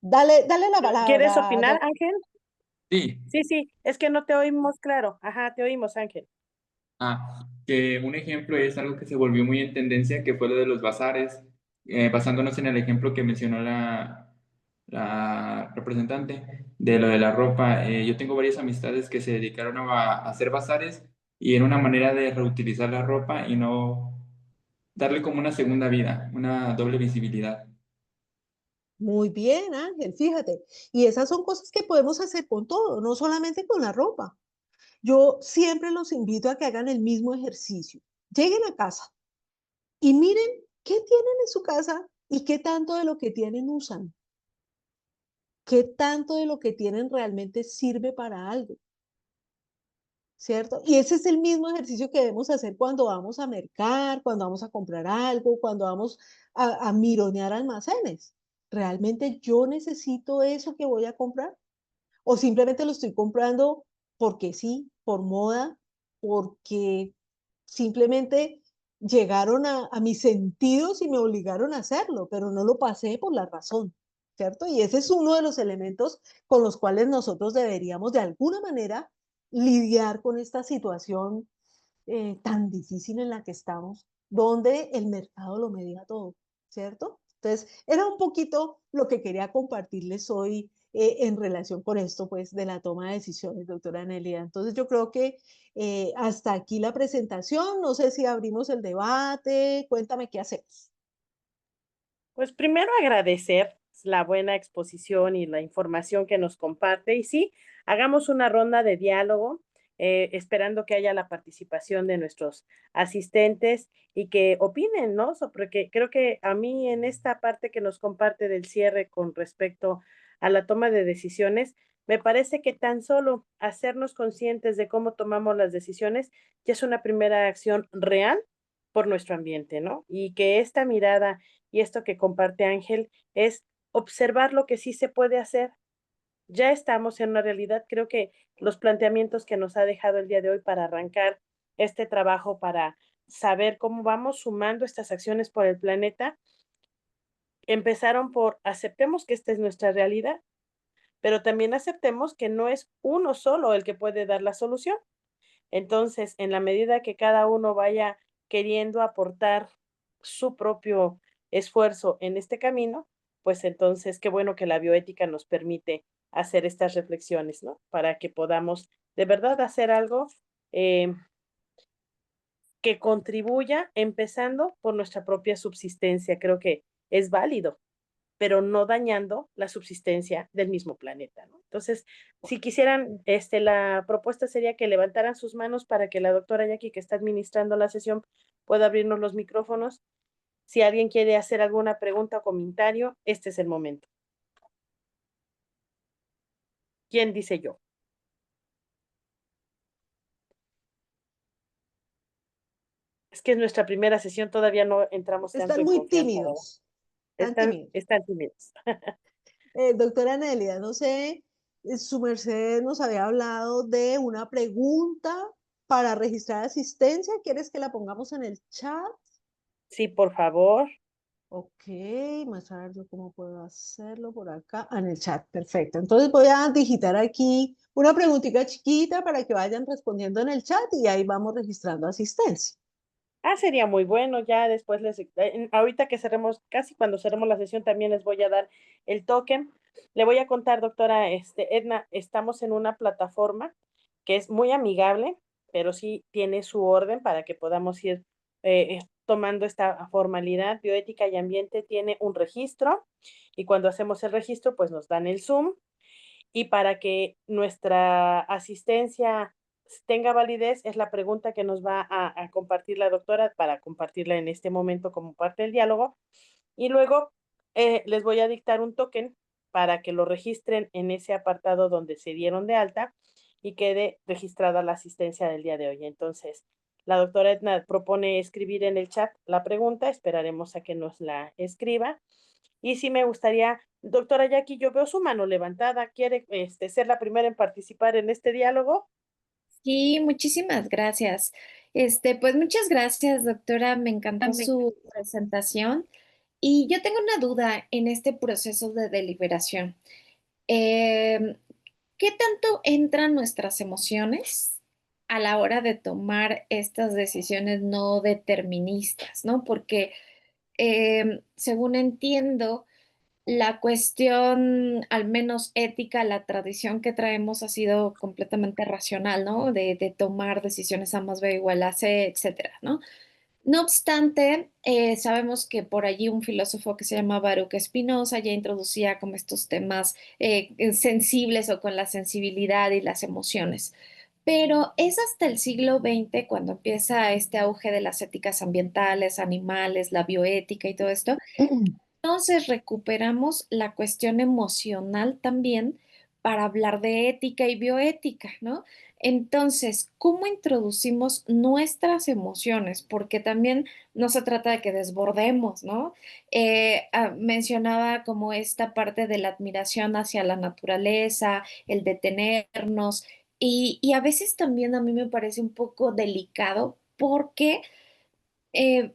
dale la ¿quieres palabra, opinar, Ángel? Sí, Sí, sí, es que no te oímos claro. Ajá, te oímos, Ángel. que un ejemplo es algo que se volvió muy en tendencia, que fue lo de los bazares, basándonos en el ejemplo que mencionó la representante de lo de la ropa. Yo tengo varias amistades que se dedicaron a hacer bazares y era una manera de reutilizar la ropa y no darle como una segunda vida, una doble visibilidad. muy bien, Ángel, fíjate. Y esas son cosas que podemos hacer con todo, no solamente con la ropa. Yo siempre los invito a que hagan el mismo ejercicio. Lleguen a casa y miren qué tienen en su casa y qué tanto de lo que tienen usan, qué tanto de lo que tienen realmente sirve para algo, ¿cierto? Y ese es el mismo ejercicio que debemos hacer cuando vamos a mercar, cuando vamos a comprar algo, cuando vamos a mironear almacenes. ¿Realmente yo necesito eso que voy a comprar? ¿O simplemente lo estoy comprando porque sí, por moda, porque simplemente llegaron a mis sentidos y me obligaron a hacerlo, pero no lo pasé por la razón, ¿cierto? Y ese es uno de los elementos con los cuales nosotros deberíamos de alguna manera lidiar con esta situación tan difícil en la que estamos, donde el mercado lo media todo, ¿cierto? Entonces, era un poquito lo que quería compartirles hoy en relación con esto, pues, de la toma de decisiones, doctora Nelia. Entonces, yo creo que hasta aquí la presentación. No sé si abrimos el debate. Cuéntame qué hacemos. Pues primero agradecer la buena exposición y la información que nos comparte. Y sí, hagamos una ronda de diálogo, esperando que haya la participación de nuestros asistentes y que opinen, ¿no? Porque creo que a mí en esta parte que nos comparte del cierre con respecto a la toma de decisiones, me parece que tan solo hacernos conscientes de cómo tomamos las decisiones ya es una primera acción real por nuestro ambiente, ¿no? Y que esta mirada y esto que comparte Ángel es observar lo que sí se puede hacer. Ya estamos en una realidad, creo que los planteamientos que nos ha dejado el día de hoy para arrancar este trabajo para saber cómo vamos sumando estas acciones por el planeta, empezaron por aceptemos que esta es nuestra realidad, pero también aceptemos que no es uno solo el que puede dar la solución. Entonces, en la medida que cada uno vaya queriendo aportar su propio esfuerzo en este camino, pues entonces qué bueno que la bioética nos permite hacer estas reflexiones, ¿no? Para que podamos de verdad hacer algo eh, que contribuya, empezando por nuestra propia subsistencia. Creo que es válido, pero no dañando la subsistencia del mismo planeta, ¿no? Entonces, si quisieran, la propuesta sería que levantaran sus manos para que la doctora Jackie, que está administrando la sesión, pueda abrirnos los micrófonos. Si alguien quiere hacer alguna pregunta o comentario, este es el momento. ¿Quién dice yo? Es que es nuestra primera sesión, todavía no entramos tanto Están en muy confianza, ¿verdad? tímidos, están tímidos. Están tímidos. Doctora Nelia, no sé, su merced nos había hablado de una pregunta para registrar asistencia. ¿Quieres que la pongamos en el chat? Sí, por favor. Ok, vamos a ver yo cómo puedo hacerlo por acá. En el chat, perfecto. Entonces voy a digitar aquí una preguntita chiquita para que vayan respondiendo en el chat y ahí vamos registrando asistencia. Sería muy bueno, ya después ahorita que cerremos, casi cuando cerremos la sesión, también les voy a dar el token. Le voy a contar, doctora Edna, estamos en una plataforma que es muy amigable, pero sí tiene su orden para que podamos ir tomando esta formalidad. Bioética y Ambiente tiene un registro y cuando hacemos el registro, pues nos dan el Zoom y para que nuestra asistencia tenga validez, es la pregunta que nos va a compartir la doctora para compartirla en este momento como parte del diálogo. Y luego les voy a dictar un token para que lo registren en ese apartado donde se dieron de alta y quede registrada la asistencia del día de hoy. Entonces, la doctora Edna propone escribir en el chat la pregunta, esperaremos a que nos la escriba. Y sí me gustaría, doctora Jackie, yo veo su mano levantada, ¿quiere ser la primera en participar en este diálogo? Sí, muchísimas gracias. Pues muchas gracias, doctora. Me encantó su presentación. Y yo tengo una duda en este proceso de deliberación. Em, ¿Qué tanto entran nuestras emociones a la hora de tomar estas decisiones no deterministas, ¿no? Porque según entiendo, la cuestión, al menos ética, la tradición que traemos ha sido completamente racional, ¿no? De tomar decisiones a más B igual a C, etcétera, ¿no? No obstante, sabemos que por allí un filósofo que se llama Baruch Spinoza ya introducía como estos temas sensibles o con la sensibilidad y las emociones. Pero es hasta el siglo XX cuando empieza este auge de las éticas ambientales, animales, la bioética y todo esto. Entonces recuperamos la cuestión emocional también para hablar de ética y bioética, ¿no? Entonces, ¿cómo introducimos nuestras emociones? Porque también no se trata de que desbordemos, ¿no? Mencionaba como esta parte de la admiración hacia la naturaleza, el detenernos, y a veces también a mí me parece un poco delicado porque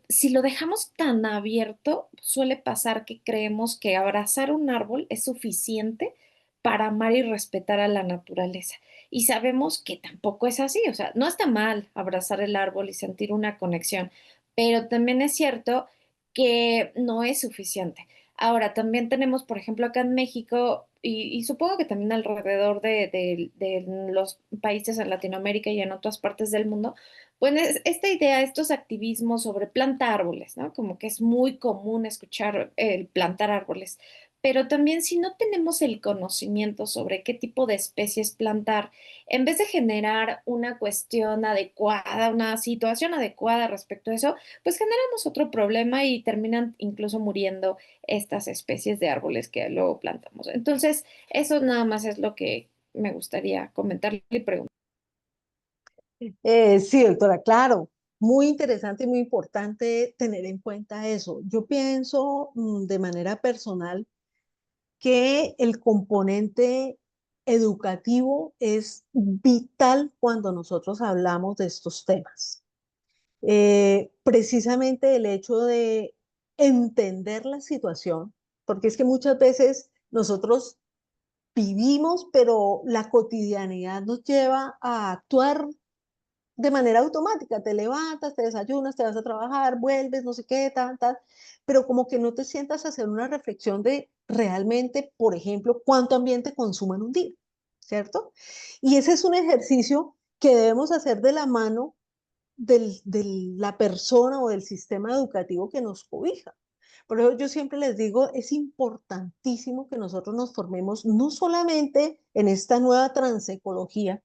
si lo dejamos tan abierto, suele pasar que creemos que abrazar un árbol es suficiente para amar y respetar a la naturaleza. Y sabemos que tampoco es así, o sea, no está mal abrazar el árbol y sentir una conexión, pero también es cierto que no es suficiente. Ahora, también tenemos, por ejemplo, acá en México, y supongo que también alrededor de los países en Latinoamérica y en otras partes del mundo, bueno, esta idea, estos activismos sobre plantar árboles, ¿no? Como que es muy común escuchar el plantar árboles, pero también si no tenemos el conocimiento sobre qué tipo de especies plantar, en vez de generar una cuestión adecuada, una situación adecuada respecto a eso, pues generamos otro problema y terminan incluso muriendo estas especies de árboles que luego plantamos. Entonces, eso nada más es lo que me gustaría comentar y preguntar. Sí, doctora, claro, muy interesante y muy importante tener en cuenta eso. Yo pienso de manera personal que el componente educativo es vital cuando nosotros hablamos de estos temas. precisamente el hecho de entender la situación, porque es que muchas veces nosotros vivimos, pero la cotidianidad nos lleva a actuar de manera automática. Te levantas, te desayunas, te vas a trabajar, vuelves, no sé qué, tal, tal, pero como que no te sientas a hacer una reflexión de realmente, por ejemplo, cuánto ambiente consumo en un día, ¿cierto? Y ese es un ejercicio que debemos hacer de la mano de la persona o del sistema educativo que nos cobija. Por eso yo siempre les digo, es importantísimo que nosotros nos formemos no solamente en esta nueva transecología,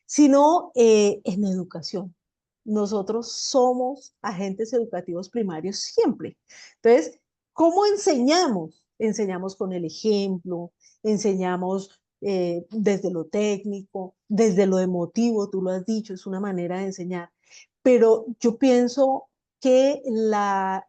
sino en educación. Nosotros somos agentes educativos primarios siempre. Entonces, ¿cómo enseñamos? Enseñamos con el ejemplo, enseñamos desde lo técnico, desde lo emotivo, tú lo has dicho, es una manera de enseñar. Pero yo pienso que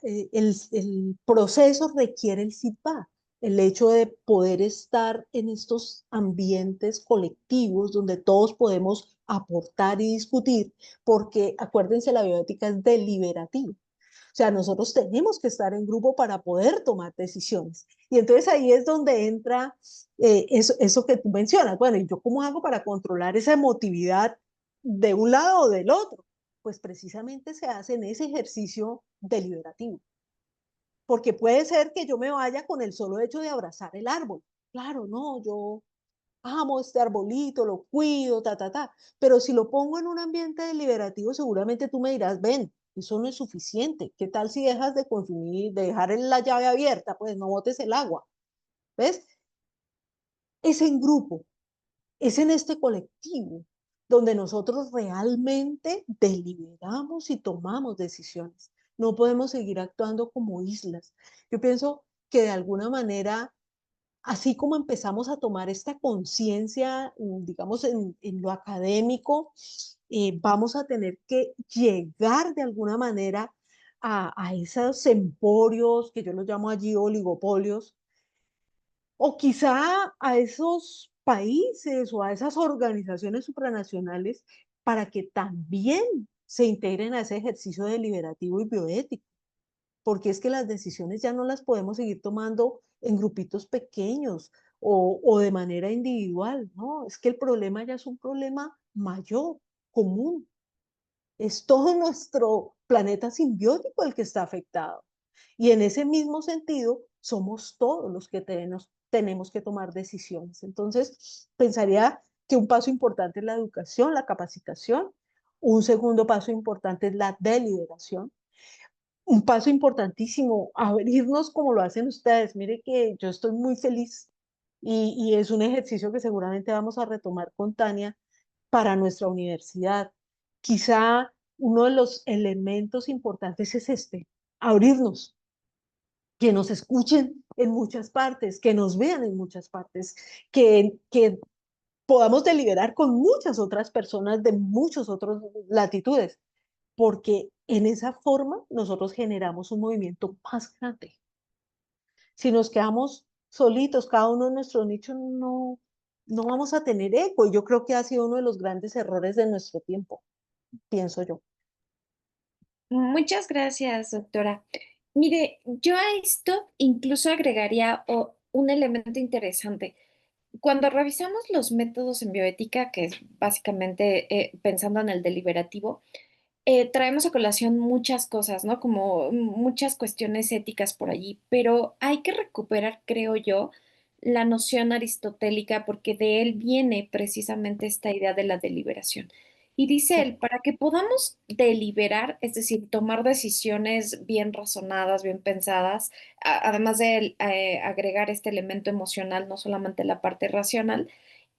el proceso requiere el feedback, el hecho de poder estar en estos ambientes colectivos donde todos podemos aportar y discutir, porque acuérdense, la bioética es deliberativa. O sea, nosotros tenemos que estar en grupo para poder tomar decisiones. Y entonces ahí es donde entra eso que tú mencionas. Bueno, ¿y yo cómo hago para controlar esa emotividad de un lado o del otro? Pues precisamente se hace en ese ejercicio deliberativo. Porque puede ser que yo me vaya con el solo hecho de abrazar el árbol. Claro, no, yo amo este arbolito, lo cuido, ta, ta, ta. Pero si lo pongo en un ambiente deliberativo, seguramente tú me dirás, ven, eso no es suficiente. ¿Qué tal si dejas de consumir, de dejar la llave abierta? Pues no botes el agua. ¿Ves? Es en grupo, es en este colectivo donde nosotros realmente deliberamos y tomamos decisiones. No podemos seguir actuando como islas. Yo pienso que de alguna manera, así como empezamos a tomar esta conciencia, digamos, en lo académico, vamos a tener que llegar de alguna manera a esos emporios, que yo los llamo allí oligopolios, o quizá a esos países o a esas organizaciones supranacionales para que también se integren a ese ejercicio deliberativo y bioético, porque es que las decisiones ya no las podemos seguir tomando en grupitos pequeños o de manera individual, ¿no? Es que el problema ya es un problema mayor, común. Es todo nuestro planeta simbiótico el que está afectado. Y en ese mismo sentido, somos todos los que tenemos que tomar decisiones. Entonces, pensaría que un paso importante es la educación, la capacitación. Un segundo paso importante es la deliberación. Un paso importantísimo, abrirnos como lo hacen ustedes. Mire que yo estoy muy feliz y es un ejercicio que seguramente vamos a retomar con Tania para nuestra universidad. Quizá uno de los elementos importantes es este, abrirnos, que nos escuchen en muchas partes, que nos vean en muchas partes, que podamos deliberar con muchas otras personas de muchas otras latitudes, porque en esa forma nosotros generamos un movimiento más grande. Si nos quedamos solitos, cada uno en nuestro nicho, no vamos a tener eco. Y yo creo que ha sido uno de los grandes errores de nuestro tiempo, pienso yo. Muchas gracias, doctora. Mire, yo a esto incluso agregaría un elemento interesante. Cuando revisamos los métodos en bioética, que es básicamente pensando en el deliberativo, traemos a colación muchas cosas, ¿no? Como muchas cuestiones éticas por allí, pero hay que recuperar, creo yo, la noción aristotélica porque de él viene precisamente esta idea de la deliberación. Y dice él, para que podamos deliberar, es decir, tomar decisiones bien razonadas, bien pensadas, además de agregar este elemento emocional, no solamente la parte racional,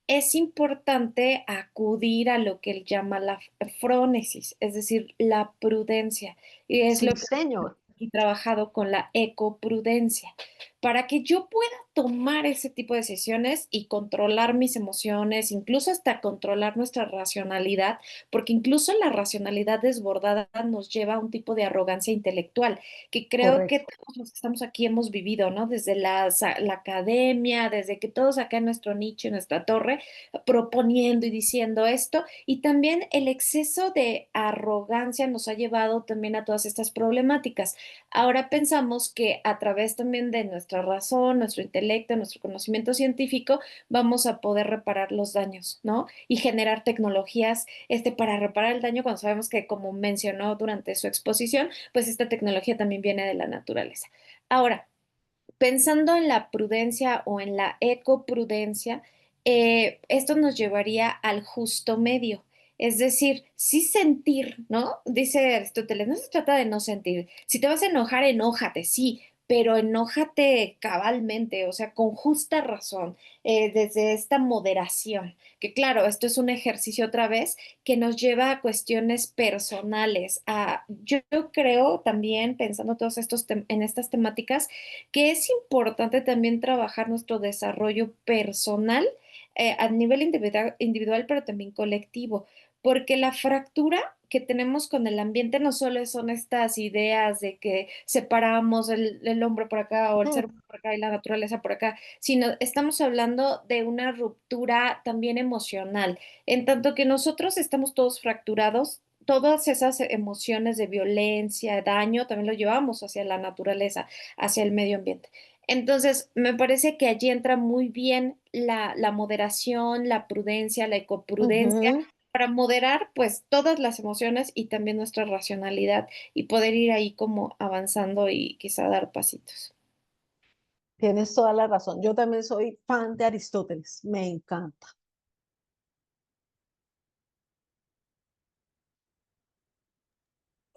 es importante acudir a lo que él llama la frónesis, es decir, la prudencia. Y es Sí, lo que señor. he trabajado con la ecoprudencia. para que yo pueda tomar ese tipo de decisiones y controlar mis emociones, incluso hasta controlar nuestra racionalidad, porque incluso la racionalidad desbordada nos lleva a un tipo de arrogancia intelectual, que creo que Correcto. todos los que estamos aquí hemos vivido, ¿no? Desde la academia, desde que todos acá en nuestro nicho, en nuestra torre, proponiendo y diciendo esto, y también el exceso de arrogancia nos ha llevado también a todas estas problemáticas. Ahora pensamos que a través también de nuestra razón, nuestro intelecto, nuestro conocimiento científico, vamos a poder reparar los daños, ¿no? Y generar tecnologías, para reparar el daño cuando sabemos que, como mencionó durante su exposición, pues esta tecnología también viene de la naturaleza. Ahora, pensando en la prudencia o en la ecoprudencia, esto nos llevaría al justo medio. Es decir, sí sentir, ¿no? Dice Aristóteles, no se trata de no sentir. Si te vas a enojar, enójate, sí, pero enójate cabalmente, o sea, con justa razón, desde esta moderación. Que claro, esto es un ejercicio otra vez que nos lleva a cuestiones personales. Yo creo también, pensando todos en estas temáticas, que es importante también trabajar nuestro desarrollo personal a nivel individual, pero también colectivo, porque la fractura que tenemos con el ambiente no solo son estas ideas de que separamos el hombre por acá o el ser Mm. humano por acá y la naturaleza por acá, sino estamos hablando de una ruptura también emocional, en tanto que nosotros estamos todos fracturados. Todas esas emociones de violencia, daño, también lo llevamos hacia la naturaleza, hacia el medio ambiente. Entonces, me parece que allí entra muy bien la moderación, la prudencia, la ecoprudencia, Ujú. para moderar pues todas las emociones y también nuestra racionalidad y poder ir ahí como avanzando y quizá dar pasitos. Tienes toda la razón. Yo también soy fan de Aristóteles. Me encanta.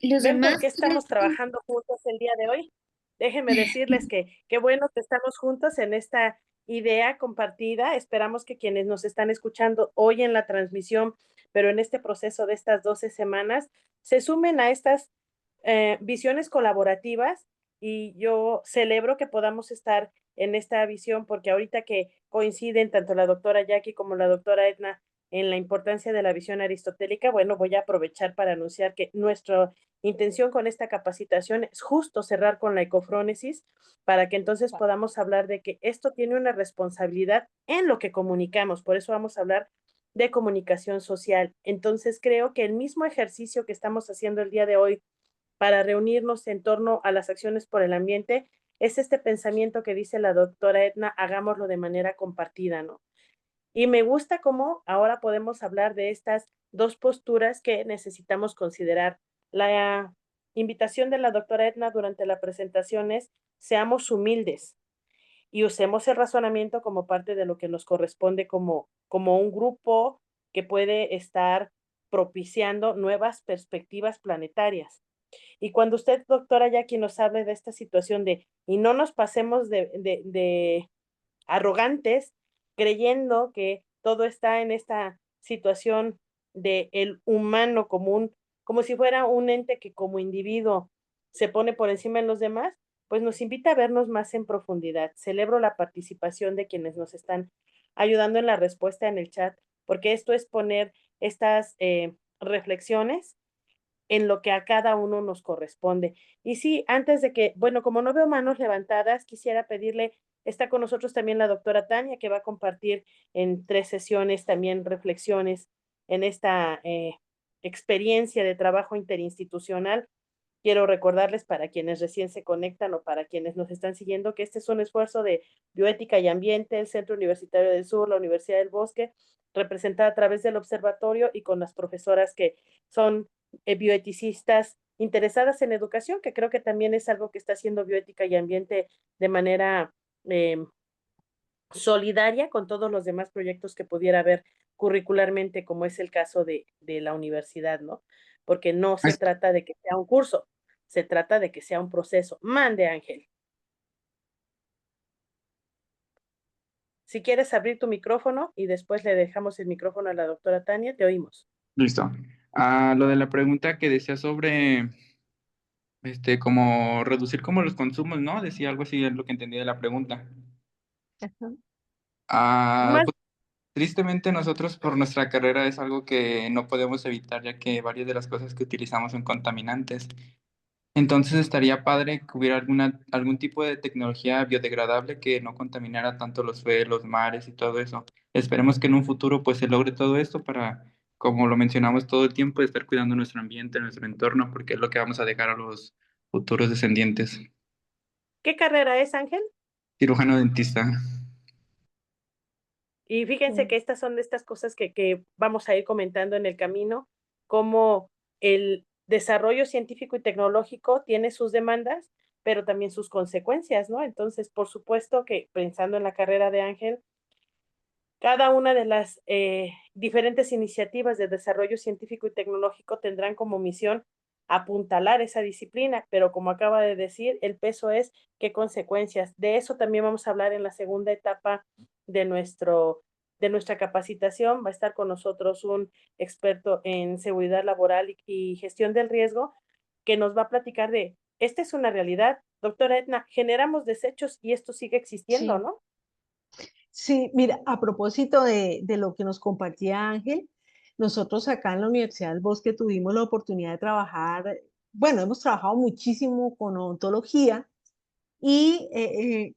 Los ¿Ven por demás, qué estamos trabajando juntos el día de hoy? Déjenme decirles que qué bueno que estamos juntos en esta idea compartida. Esperamos que quienes nos están escuchando hoy en la transmisión, pero en este proceso de estas 12 semanas, se sumen a estas visiones colaborativas, y yo celebro que podamos estar en esta visión porque ahorita que coinciden tanto la doctora Jackie como la doctora Edna en la importancia de la visión aristotélica, bueno, voy a aprovechar para anunciar que nuestra intención con esta capacitación es justo cerrar con la ecofrónesis para que entonces podamos hablar de que esto tiene una responsabilidad en lo que comunicamos. Por eso vamos a hablar de comunicación social. Entonces creo que el mismo ejercicio que estamos haciendo el día de hoy para reunirnos en torno a las acciones por el ambiente es este pensamiento que dice la doctora Edna, hagámoslo de manera compartida, ¿no? Y me gusta cómo ahora podemos hablar de estas dos posturas que necesitamos considerar. La invitación de la doctora Edna durante la presentación es: seamos humildes y usemos el razonamiento como parte de lo que nos corresponde como un grupo que puede estar propiciando nuevas perspectivas planetarias. Y cuando usted, doctora Jackie, nos hable de esta situación y no nos pasemos de arrogantes, creyendo que todo está en esta situación de el humano común, como si fuera un ente que como individuo se pone por encima de los demás, pues nos invita a vernos más en profundidad. Celebro la participación de quienes nos están ayudando en la respuesta en el chat, porque esto es poner estas reflexiones en lo que a cada uno nos corresponde. Y sí, antes de que, bueno, como no veo manos levantadas, quisiera pedirle, está con nosotros también la doctora Tania, que va a compartir en 3 sesiones también reflexiones en esta experiencia de trabajo interinstitucional. Quiero recordarles, para quienes recién se conectan o para quienes nos están siguiendo, que este es un esfuerzo de Bioética y Ambiente, el Centro Universitario del Sur, la Universidad del Bosque, representada a través del observatorio y con las profesoras que son bioeticistas interesadas en educación, que creo que también es algo que está haciendo Bioética y Ambiente de manera eh, solidaria con todos los demás proyectos que pudiera haber curricularmente, como es el caso de la universidad, ¿no? Porque no se trata de que sea un curso, se trata de que sea un proceso. Mande, Ángel. Si quieres abrir tu micrófono y después le dejamos el micrófono a la doctora Tania, te oímos. Listo. Lo de la pregunta que decía sobre como reducir como los consumos, ¿no? Decía algo así, es lo que entendí de la pregunta. Ajá. Ah, Más, pues, tristemente nosotros por nuestra carrera es algo que no podemos evitar, ya que varias de las cosas que utilizamos son contaminantes. Entonces estaría padre que hubiera algún tipo de tecnología biodegradable que no contaminara tanto los suelos, mares y todo eso. Esperemos que en un futuro pues se logre todo esto para, como lo mencionamos todo el tiempo, estar cuidando nuestro ambiente, nuestro entorno, porque es lo que vamos a dejar a los futuros descendientes. ¿qué carrera es, Ángel? Cirujano dentista. Y fíjense Sí. que estas son de estas cosas que vamos a ir comentando en el camino, cómo el desarrollo científico y tecnológico tiene sus demandas, pero también sus consecuencias, ¿no? Entonces, por supuesto que pensando en la carrera de Ángel, cada una de las diferentes iniciativas de desarrollo científico y tecnológico tendrán como misión apuntalar esa disciplina, pero como acaba de decir, el peso es qué consecuencias. De eso también vamos a hablar en la segunda etapa de nuestra capacitación. Va a estar con nosotros un experto en seguridad laboral y gestión del riesgo que nos va a platicar de, esta es una realidad, doctora Edna, generamos desechos y esto sigue existiendo, Sí. ¿no? Sí, mira, a propósito de lo que nos compartía Ángel, nosotros acá en la Universidad del Bosque tuvimos la oportunidad de trabajar, bueno, hemos trabajado muchísimo con odontología y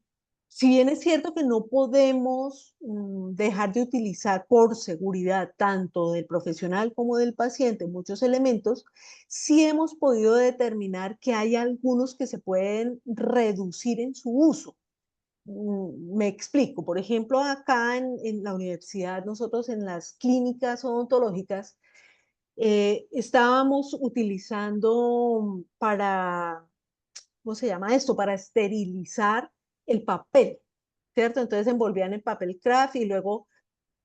si bien es cierto que no podemos dejar de utilizar por seguridad tanto del profesional como del paciente muchos elementos, sí hemos podido determinar que hay algunos que se pueden reducir en su uso. Me explico. Por ejemplo, acá en la universidad, nosotros en las clínicas odontológicas, estábamos utilizando para, ¿cómo se llama esto? Para esterilizar el papel, ¿cierto? Entonces envolvían el papel craft y luego,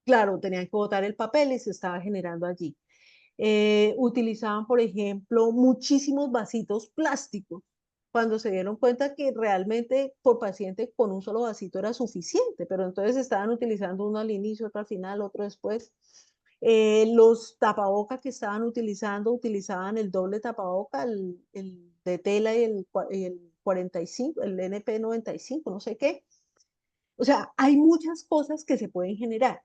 claro, tenían que botar el papel y se estaba generando allí. Utilizaban, por ejemplo, muchísimos vasitos plásticos cuando se dieron cuenta que realmente por paciente con un solo vasito era suficiente, pero entonces estaban utilizando uno al inicio, otro al final, otro después. Los tapabocas que estaban utilizando, utilizaban el doble tapaboca, el de tela y el 45, el NP95, no sé qué. O sea, hay muchas cosas que se pueden generar.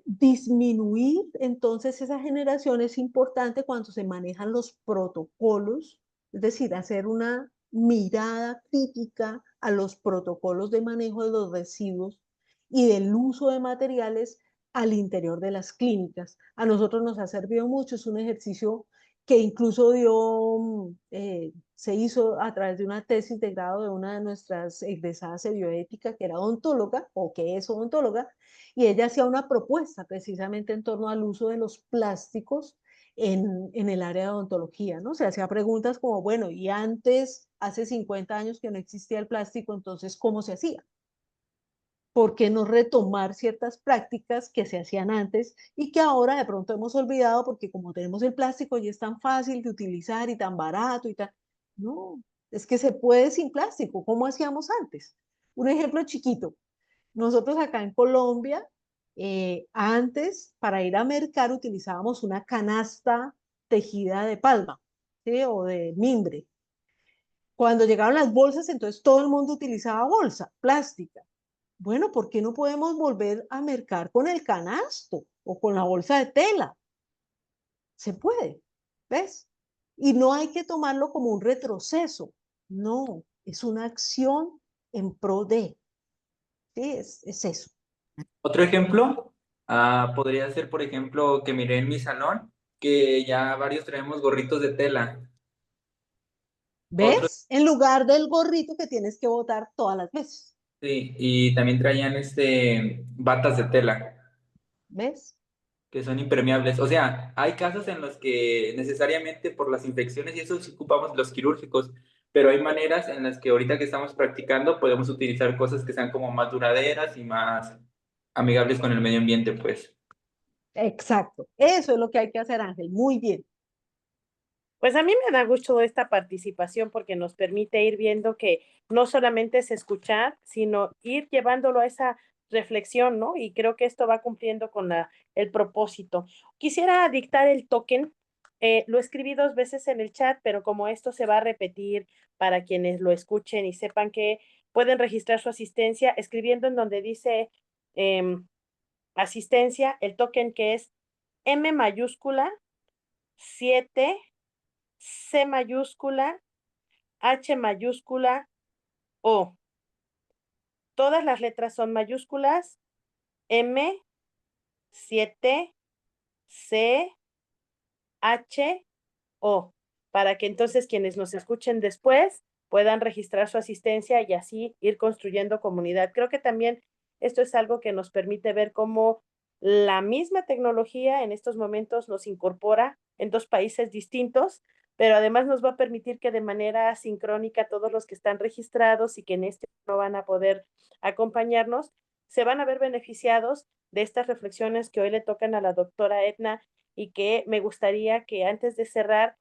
Disminuir entonces esa generación es importante cuando se manejan los protocolos, es decir, hacer una mirada crítica a los protocolos de manejo de los residuos y del uso de materiales al interior de las clínicas. A nosotros nos ha servido mucho, es un ejercicio que incluso se hizo a través de una tesis de grado de una de nuestras egresadas de bioética, que era odontóloga o que es odontóloga, y ella hacía una propuesta precisamente en torno al uso de los plásticos en el área de odontología, ¿no? Se hacía preguntas como, bueno, y antes, hace 50 años que no existía el plástico, entonces, ¿cómo se hacía? ¿Por qué no retomar ciertas prácticas que se hacían antes y que ahora de pronto hemos olvidado porque como tenemos el plástico y es tan fácil de utilizar y tan barato y tan... No, es que se puede sin plástico, como hacíamos antes. Un ejemplo chiquito. Nosotros acá en Colombia, antes para ir a mercar utilizábamos una canasta tejida de palma, ¿sí? O de mimbre. Cuando llegaron las bolsas, entonces todo el mundo utilizaba bolsa plástica. Bueno, ¿por qué no podemos volver a mercar con el canasto o con la bolsa de tela? Se puede, ¿ves? Y no hay que tomarlo como un retroceso, no, es una acción en pro de, ¿sí? Es eso. Otro ejemplo, podría ser, por ejemplo, que miré en mi salón, que ya varios traemos gorritos de tela. Otros, ¿Ves? En lugar del gorrito que tienes que botar todas las veces. sí, y también traían batas de tela, ¿Ves? que son impermeables. O sea, hay casos en los que necesariamente por las infecciones y eso sí ocupamos los quirúrgicos, pero hay maneras en las que ahorita que estamos practicando podemos utilizar cosas que sean como más duraderas y más amigables con el medio ambiente, pues. Exacto. Eso es lo que hay que hacer, Ángel. Muy bien. Pues a mí me da gusto esta participación porque nos permite ir viendo que no solamente es escuchar, sino ir llevándolo a esa reflexión, ¿no? Y creo que esto va cumpliendo con el propósito. Quisiera dictar el token Lo escribí 2 veces en el chat, pero como esto se va a repetir para quienes lo escuchen y sepan que pueden registrar su asistencia escribiendo en donde dice asistencia, el token que es M mayúscula 7 C mayúscula, H mayúscula, O. Todas las letras son mayúsculas, M, 7, C, H, O, para que entonces quienes nos escuchen después puedan registrar su asistencia y así ir construyendo comunidad. Creo que también esto es algo que nos permite ver cómo la misma tecnología en estos momentos nos incorpora en 2 países distintos, pero además nos va a permitir que de manera sincrónica todos los que están registrados y que en este no van a poder acompañarnos, se van a ver beneficiados de estas reflexiones que hoy le tocan a la doctora Edna y que me gustaría que antes de cerrar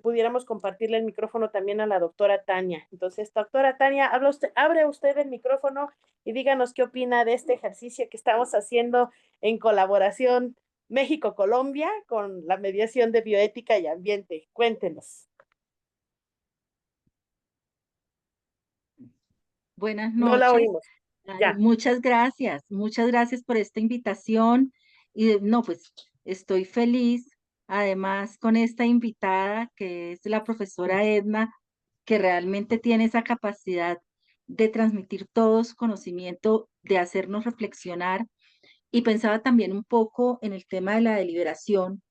pudiéramos compartirle el micrófono también a la doctora Tania. Entonces, doctora Tania, abre usted el micrófono y díganos qué opina de este ejercicio que estamos haciendo en colaboración México-Colombia con la mediación de bioética y ambiente. Cuéntenos. Buenas No la noches. oímos. Ay, Ya. muchas gracias por esta invitación. Y no, pues estoy feliz, además con esta invitada que es la profesora Edna, que realmente tiene esa capacidad de transmitir todo su conocimiento, de hacernos reflexionar. Y pensaba también un poco en el tema de la deliberación.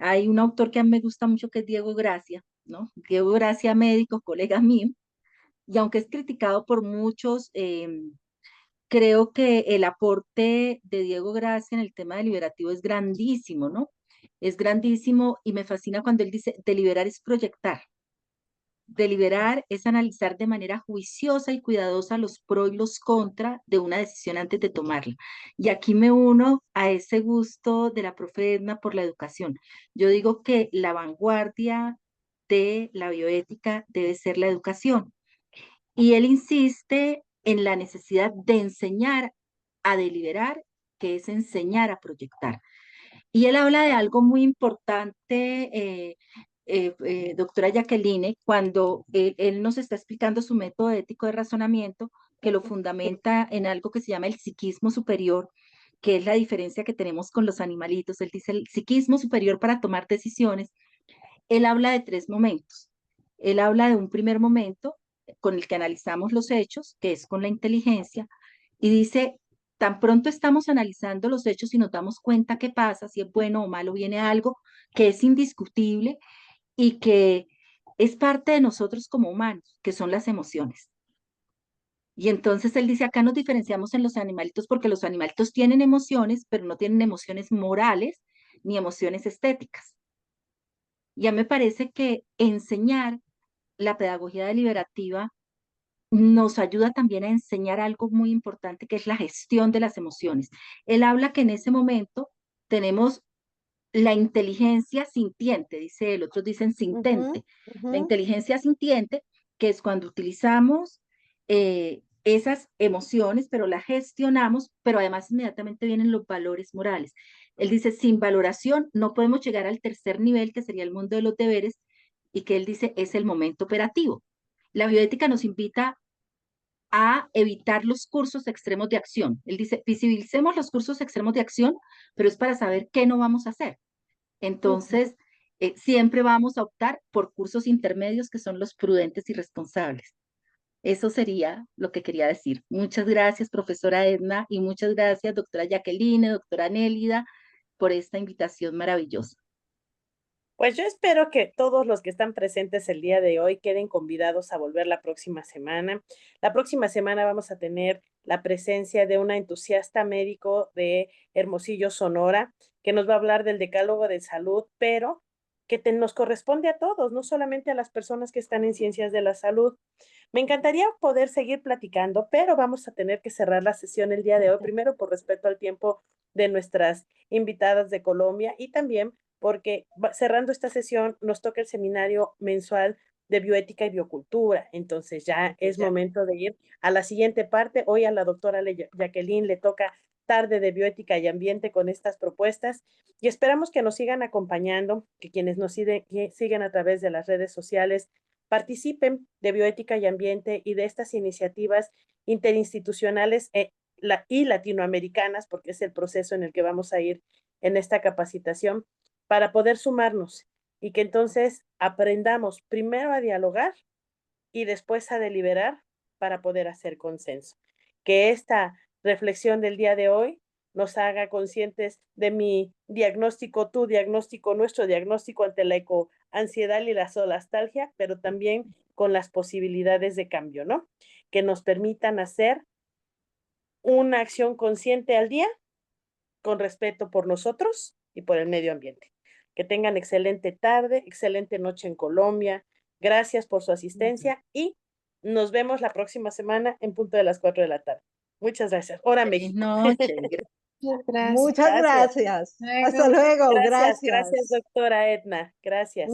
Hay un autor que a mí me gusta mucho que es Diego Gracia, ¿no? Diego Gracia, médico, colega mío, y aunque es criticado por muchos, creo que el aporte de Diego Gracia en el tema deliberativo es grandísimo, ¿no? Es grandísimo y me fascina cuando él dice, deliberar es proyectar. Deliberar es analizar de manera juiciosa y cuidadosa los pros y los contra de una decisión antes de tomarla. Y aquí me uno a ese gusto de la profe Edna por la educación. Yo digo que la vanguardia de la bioética debe ser la educación. Y él insiste en la necesidad de enseñar a deliberar, que es enseñar a proyectar. Y él habla de algo muy importante, doctora Jacqueline, cuando él nos está explicando su método ético de razonamiento, que lo fundamenta en algo que se llama el psiquismo superior, que es la diferencia que tenemos con los animalitos. Él dice el psiquismo superior para tomar decisiones. Él habla de 3 momentos. Él habla de un primer momento con el que analizamos los hechos, que es con la inteligencia, y dice, tan pronto estamos analizando los hechos y nos damos cuenta qué pasa, si es bueno o malo, viene algo que es indiscutible y que es parte de nosotros como humanos, que son las emociones. Y entonces él dice, acá nos diferenciamos en los animalitos porque los animalitos tienen emociones, pero no tienen emociones morales ni emociones estéticas. Ya me parece que enseñar la pedagogía deliberativa nos ayuda también a enseñar algo muy importante que es la gestión de las emociones. Él habla que en ese momento tenemos la inteligencia sintiente, dice él, otros dicen sintente. La inteligencia sintiente, que es cuando utilizamos esas emociones, pero las gestionamos, pero además inmediatamente vienen los valores morales. Él dice, sin valoración no podemos llegar al tercer nivel, que sería el mundo de los deberes, y que él dice es el momento operativo. La bioética nos invita a evitar los cursos extremos de acción. Él dice, visibilicemos los cursos extremos de acción, pero es para saber qué no vamos a hacer. Entonces, siempre vamos a optar por cursos intermedios que son los prudentes y responsables. Eso sería lo que quería decir. Muchas gracias, profesora Edna, y muchas gracias, doctora Jacqueline, doctora Nélida, por esta invitación maravillosa. Pues yo espero que todos los que están presentes el día de hoy queden convidados a volver la próxima semana. La próxima semana vamos a tener la presencia de una entusiasta médico de Hermosillo, Sonora, que nos va a hablar del decálogo de salud, pero que nos corresponde a todos, no solamente a las personas que están en ciencias de la salud. Me encantaría poder seguir platicando, pero vamos a tener que cerrar la sesión el día de hoy, primero por respeto al tiempo de nuestras invitadas de Colombia y también porque cerrando esta sesión nos toca el seminario mensual de bioética y biocultura. Entonces ya es momento de ir a la siguiente parte. Hoy a la doctora Jacqueline le toca tarde de bioética y ambiente con estas propuestas y esperamos que nos sigan acompañando, que quienes nos siguen a través de las redes sociales participen de bioética y ambiente y de estas iniciativas interinstitucionales y latinoamericanas, porque es el proceso en el que vamos a ir en esta capacitación, para poder sumarnos y que entonces aprendamos primero a dialogar y después a deliberar para poder hacer consenso. Que esta reflexión del día de hoy nos haga conscientes de mi diagnóstico, tu diagnóstico, nuestro diagnóstico ante la ecoansiedad y la solastalgia, pero también con las posibilidades de cambio, ¿no? Que nos permitan hacer una acción consciente al día con respeto por nosotros y por el medio ambiente. Que tengan excelente tarde, excelente noche en Colombia. Gracias por su asistencia y nos vemos la próxima semana en punto de las 4 de la tarde. Muchas gracias. Hora Feliz México. noche. Muchas gracias. Muchas gracias. Hasta luego. Gracias, Gracias. doctora Edna. Gracias.